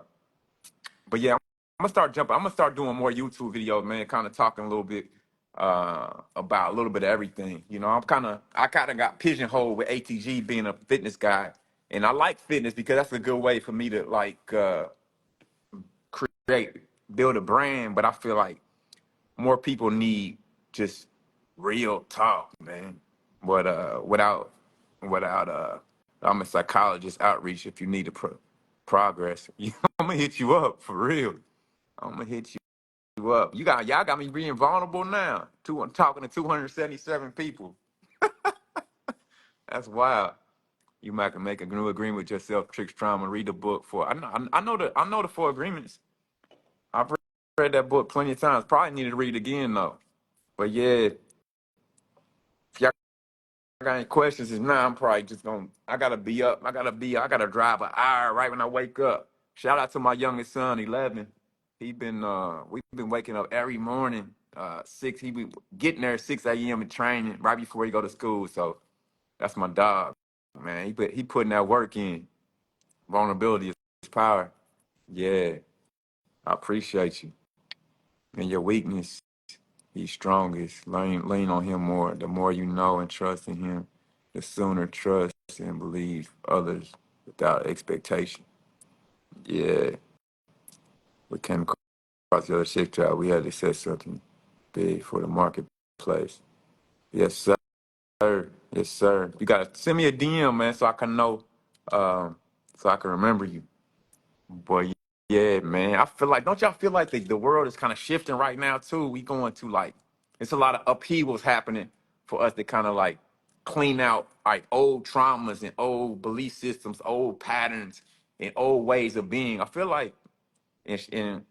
but yeah, I'm gonna start jumping. I'm gonna start doing more YouTube videos, man. Kind of talking a little bit about a little bit of everything. You know, I kind of got pigeonholed with ATG being a fitness guy, and I like fitness because that's a good way for me to like build a brand. But I feel like more people need just real talk, man. But without I'm a psychologist outreach. If you need to progress, I'm gonna hit you up for real. I'm gonna hit you up. Y'all got me being vulnerable now. I'm talking to 277 people. That's wild. You might can make a new agreement with yourself, tricks trauma. Read the book for. I know the 4 agreements. I've read that book plenty of times. Probably need to read it again though. But yeah, if y'all got any questions, if not, I'm probably just gonna. I gotta be up. I gotta drive an hour right when I wake up. Shout out to my youngest son, 11. We've been waking up every morning. He be getting there at 6 a.m. and training right before he go to school. So that's my dog, man. He putting that work in. Vulnerability is power. Yeah, I appreciate you. And your weakness, he's strongest. Lean on him more. The more you know and trust in him, the sooner trust and believe others without expectation. Yeah, we came across the other shift trial. We had to set something big for the marketplace. Yes, sir. Yes, sir. You gotta send me a DM, man, so I can know, so I can remember you. Boy, yeah, man. I feel like, don't y'all feel like the world is kind of shifting right now too? We going to like, it's a lot of upheavals happening for us to kind of like clean out like old traumas and old belief systems, old patterns, and old ways of being. I feel like in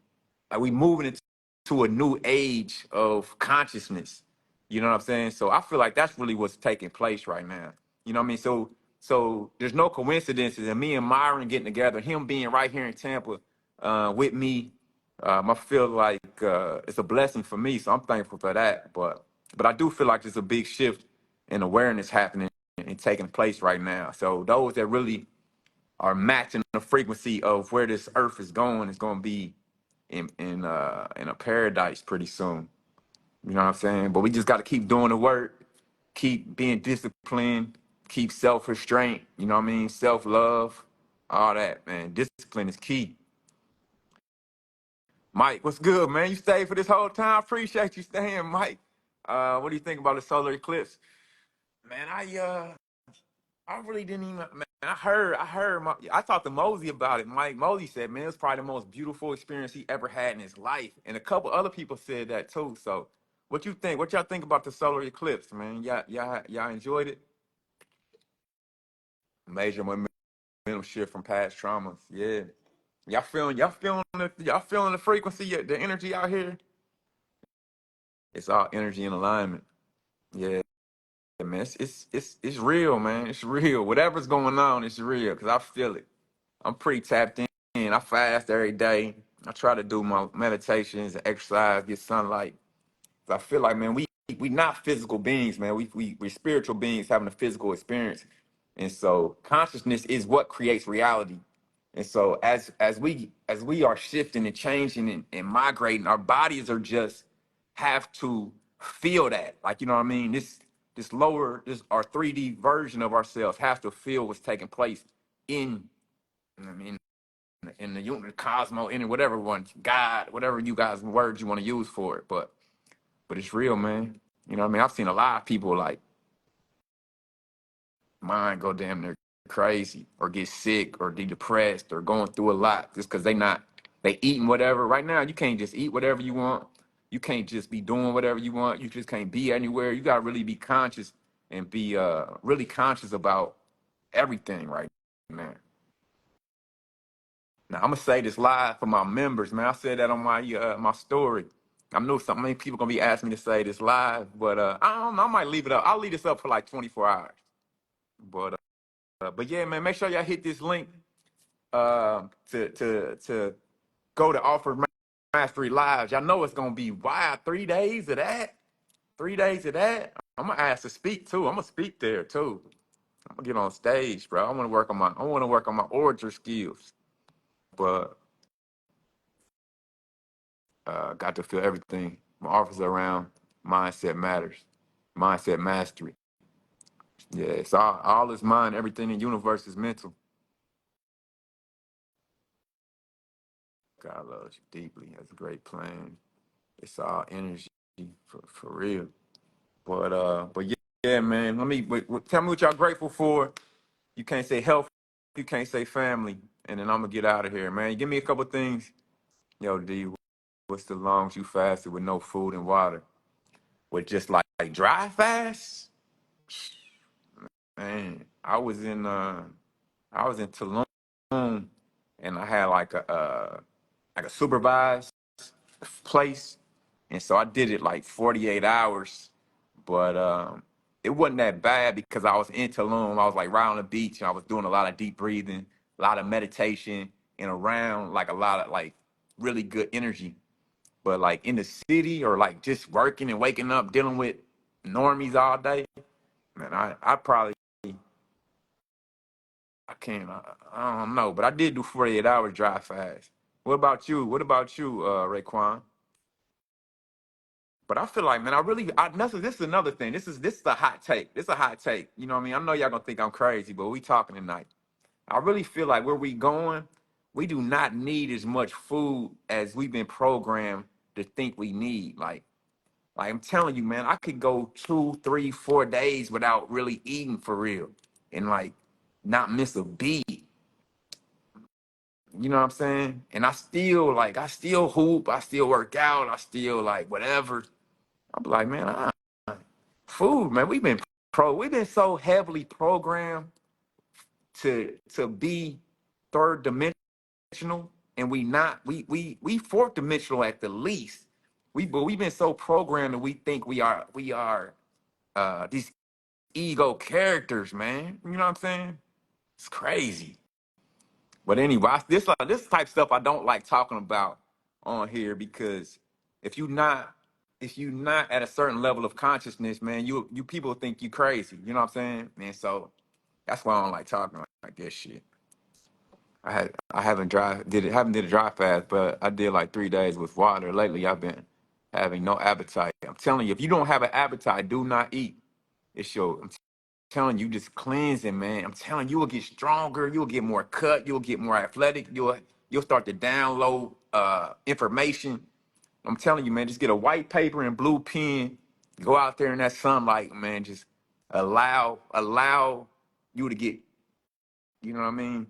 like we moving into a new age of consciousness. You know what I'm saying? So I feel like that's really what's taking place right now. You know what I mean? So there's no coincidences. And me and Myron getting together, him being right here in Tampa with me, I feel like it's a blessing for me. So I'm thankful for that. But I do feel like there's a big shift in awareness happening and taking place right now. So those that really are matching the frequency of where this earth is going to be in a paradise pretty soon. You know what I'm saying? But we just got to keep doing the work, keep being disciplined, keep self-restraint. You know what I mean? Self-love, all that, man. Discipline is key. Mike, what's good, man? You stayed for this whole time. Appreciate you staying, Mike. What do you think about the solar eclipse? Man, I really didn't even. Man, I talked to Mosey about it. Mike Mosey said, man, it was probably the most beautiful experience he ever had in his life, and a couple other people said that too. So, what you think? What y'all think about the solar eclipse, man? Y'all enjoyed it? Major momentum shift from past traumas. Yeah, y'all feeling the frequency, the energy out here. It's all energy and alignment. Yeah, man. It's real, man. It's real. Whatever's going on, it's real because I feel it. I'm pretty tapped in. I fast every day. I try to do my meditations and exercise, get sunlight. I feel like, man, we not physical beings, man. We spiritual beings having a physical experience. And so consciousness is what creates reality. And so as we are shifting and changing and migrating, our bodies are just have to feel that. Like, you know what I mean? this lower, this our 3D version of ourselves has to feel what's taking place in, I mean, in the unit, cosmos, in whatever one, God, whatever you guys words you want to use for it. But it's real, man. You know what I mean? I've seen a lot of people like mind go damn near crazy or get sick or be depressed or going through a lot just because they eating whatever. Right now, you can't just eat whatever you want. You can't just be doing whatever you want. You just can't be anywhere. You gotta really be conscious and be really conscious about everything right now. Now I'm gonna say this live for my members, man. I said that on my story. I know so many people gonna be asking me to say this live, but I don't know. I might leave it up. I'll leave this up for like 24 hours. But yeah, man, make sure y'all hit this link to go to Offer Mastery Live. Y'all know it's gonna be wild. 3 days of that. 3 days of that. I'm gonna ask to speak too. I'm gonna speak there too. I'm gonna get on stage, bro. I want to work on my orator skills. But got to feel everything. My office around mindset matters. Mindset mastery. Yeah, it's all is mind. Everything in the universe is mental. God loves you deeply. That's a great plan. It's all energy for real. But yeah, man. Tell me what y'all grateful for. You can't say health. You can't say family, and then I'm gonna get out of here, man. Give me a couple things. Yo, D, what's the longest you fasted with no food and water? With just like dry fast? Man, I was in Tulum, and I had like a supervised place, and so I did it like 48 hours, but it wasn't that bad because I was in Tulum. I was like right on the beach, and I was doing a lot of deep breathing, a lot of meditation, and around like a lot of like really good energy. But like in the city or like just working and waking up dealing with normies all day, man, I probably I can't. I don't know, but I did do 48 hours dry fast. What about you? What about you, Raekwon? But I feel like, man, this is another thing. This is a hot take. This is a hot take. You know what I mean? I know y'all gonna think I'm crazy, but we talking tonight. I really feel like where we going, we do not need as much food as we've been programmed to think we need. Like I'm telling you, man, I could go 2, 3, 4 days without really eating for real, and like not miss a beat. You know what I'm saying? And I still hoop, I still work out, I still like whatever. I'm like, man, food, man. We've been so heavily programmed to be third dimensional, and we fourth dimensional at the least. We've been so programmed that we think we are these ego characters, man. You know what I'm saying? It's crazy. But anyway, this type of stuff I don't like talking about on here because if you not if you not at a certain level of consciousness, man, you people think you crazy. You know what I'm saying? And so that's why I don't like talking like this shit. I haven't did a dry fast, but I did like 3 days with water. Lately I've been having no appetite. I'm telling you, if you don't have an appetite, do not eat. I'm telling you, just cleansing, man. I'm telling you, you will get stronger. You'll get more cut. You'll get more athletic. You'll start to download information. I'm telling you, man. Just get a white paper and blue pen. Go out there in that sunlight, man. Just allow you to get. You know what I mean?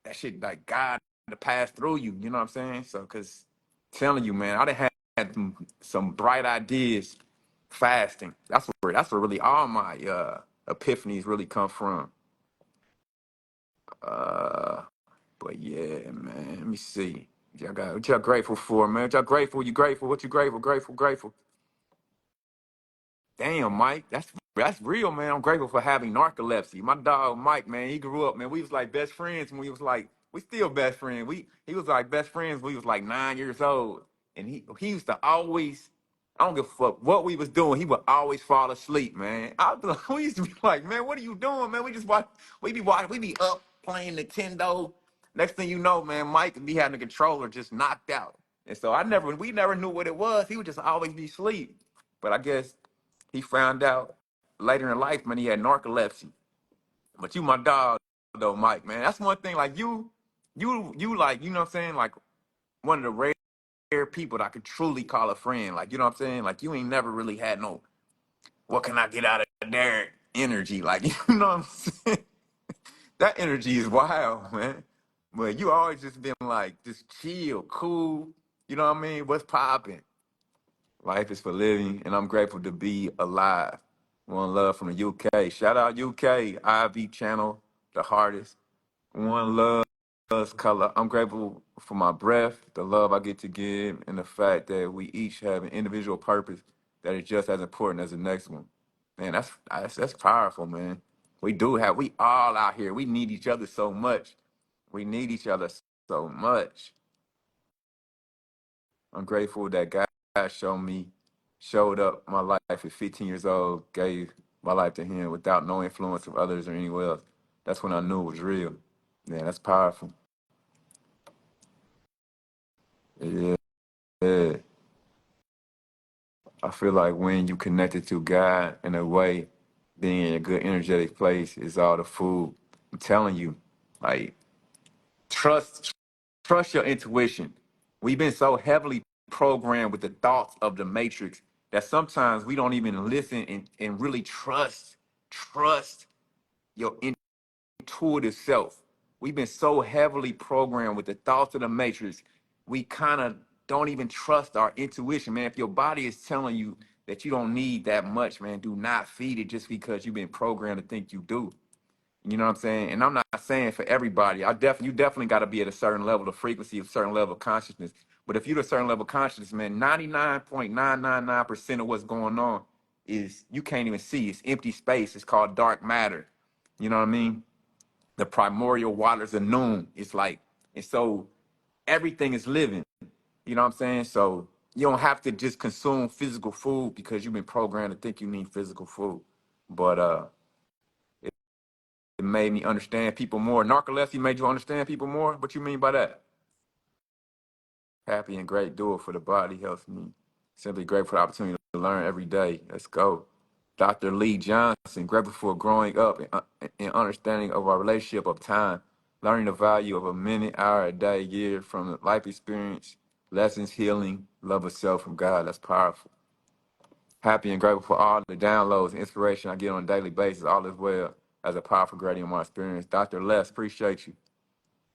That shit like God to pass through you. You know what I'm saying? So, cause telling you, man, I done had some bright ideas fasting. That's where really all my epiphanies really come from. Uh, but yeah, man. Let me see. What y'all grateful for, man? What y'all grateful? You grateful? What you grateful? Grateful. Damn, Mike, that's real, man. I'm grateful for having narcolepsy. My dog Mike, man, he grew up, man. We was like best friends when we still best friends. He was like best friends when he was like 9 years old. And he used to always, I don't give a fuck what we was doing, he would always fall asleep, man. We used to be like, man, what are you doing, man? We be up playing Nintendo. Next thing you know, man, Mike would be having the controller just knocked out. And so we never knew what it was. He would just always be asleep. But I guess he found out later in life, man, he had narcolepsy. But you my dog though, Mike, man. That's one thing. Like you like, you know what I'm saying? Like one of the rare people that I could truly call a friend. Like, you know what I'm saying? Like you ain't never really had no, what can I get out of there energy? Like, you know what I'm saying? That energy is wild, man. But you always just been like, just chill, cool. You know what I mean? What's popping? Life is for living, and I'm grateful to be alive. One love from the UK. Shout out UK, IV channel, the hardest. One love, color. I'm grateful for my breath, the love I get to give, and the fact that we each have an individual purpose that is just as important as the next one. Man, that's powerful, man. We all out here. We need each other so much. We need each other so much. I'm grateful that God showed up my life at 15 years old, gave my life to him without no influence of others or anyone else. That's when I knew it was real. Man, that's powerful. Yeah, yeah. I feel like when you connected to God in a way, being in a good energetic place is all the food. I'm telling you, like trust trust your intuition. We've been so heavily programmed with the thoughts of the matrix that sometimes we don't even listen and really trust your intuitive self. We've been so heavily programmed with the thoughts of the matrix, we kind of don't even trust our intuition, man. If your body is telling you that you don't need that much, man, do not feed it just because you've been programmed to think you do. You know what I'm saying? And I'm not saying for everybody. You definitely got to be at a certain level of frequency, a certain level of consciousness. But if you're at a certain level of consciousness, man, 99.999% of what's going on is you can't even see. It's empty space. It's called dark matter. You know what I mean? The primordial waters of noon. It's like, and so everything is living. You know what I'm saying? So you don't have to just consume physical food because you've been programmed to think you need physical food. But it made me understand people more. Narcolepsy made you understand people more? What you mean by that? Happy and great, do it for the body, helps me. Simply grateful for the opportunity to learn every day. Let's go. Dr. Lee Johnson, grateful for growing up and understanding of our relationship of time, learning the value of a minute, hour, a day, year from life experience, lessons, healing, love of self from God. That's powerful. Happy and grateful for all the downloads and inspiration I get on a daily basis, all as well as a powerful gradient of my experience. Dr. Les, appreciate you.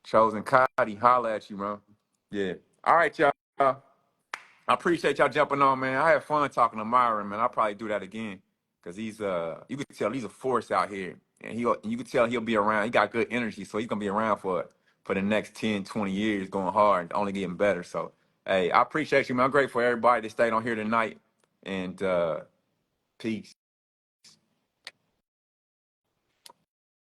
Chosen Cotty, holla at you, bro. Yeah. All right, y'all. I appreciate y'all jumping on, man. I had fun talking to Myron, man. I'll probably do that again. Cause he's you can tell he's a force out here. And you can tell he'll be around. He got good energy, so he's gonna be around for the next 10, 20 years, going hard, only getting better. So hey, I appreciate you, man. I'm grateful for everybody that stayed on here tonight. And peace.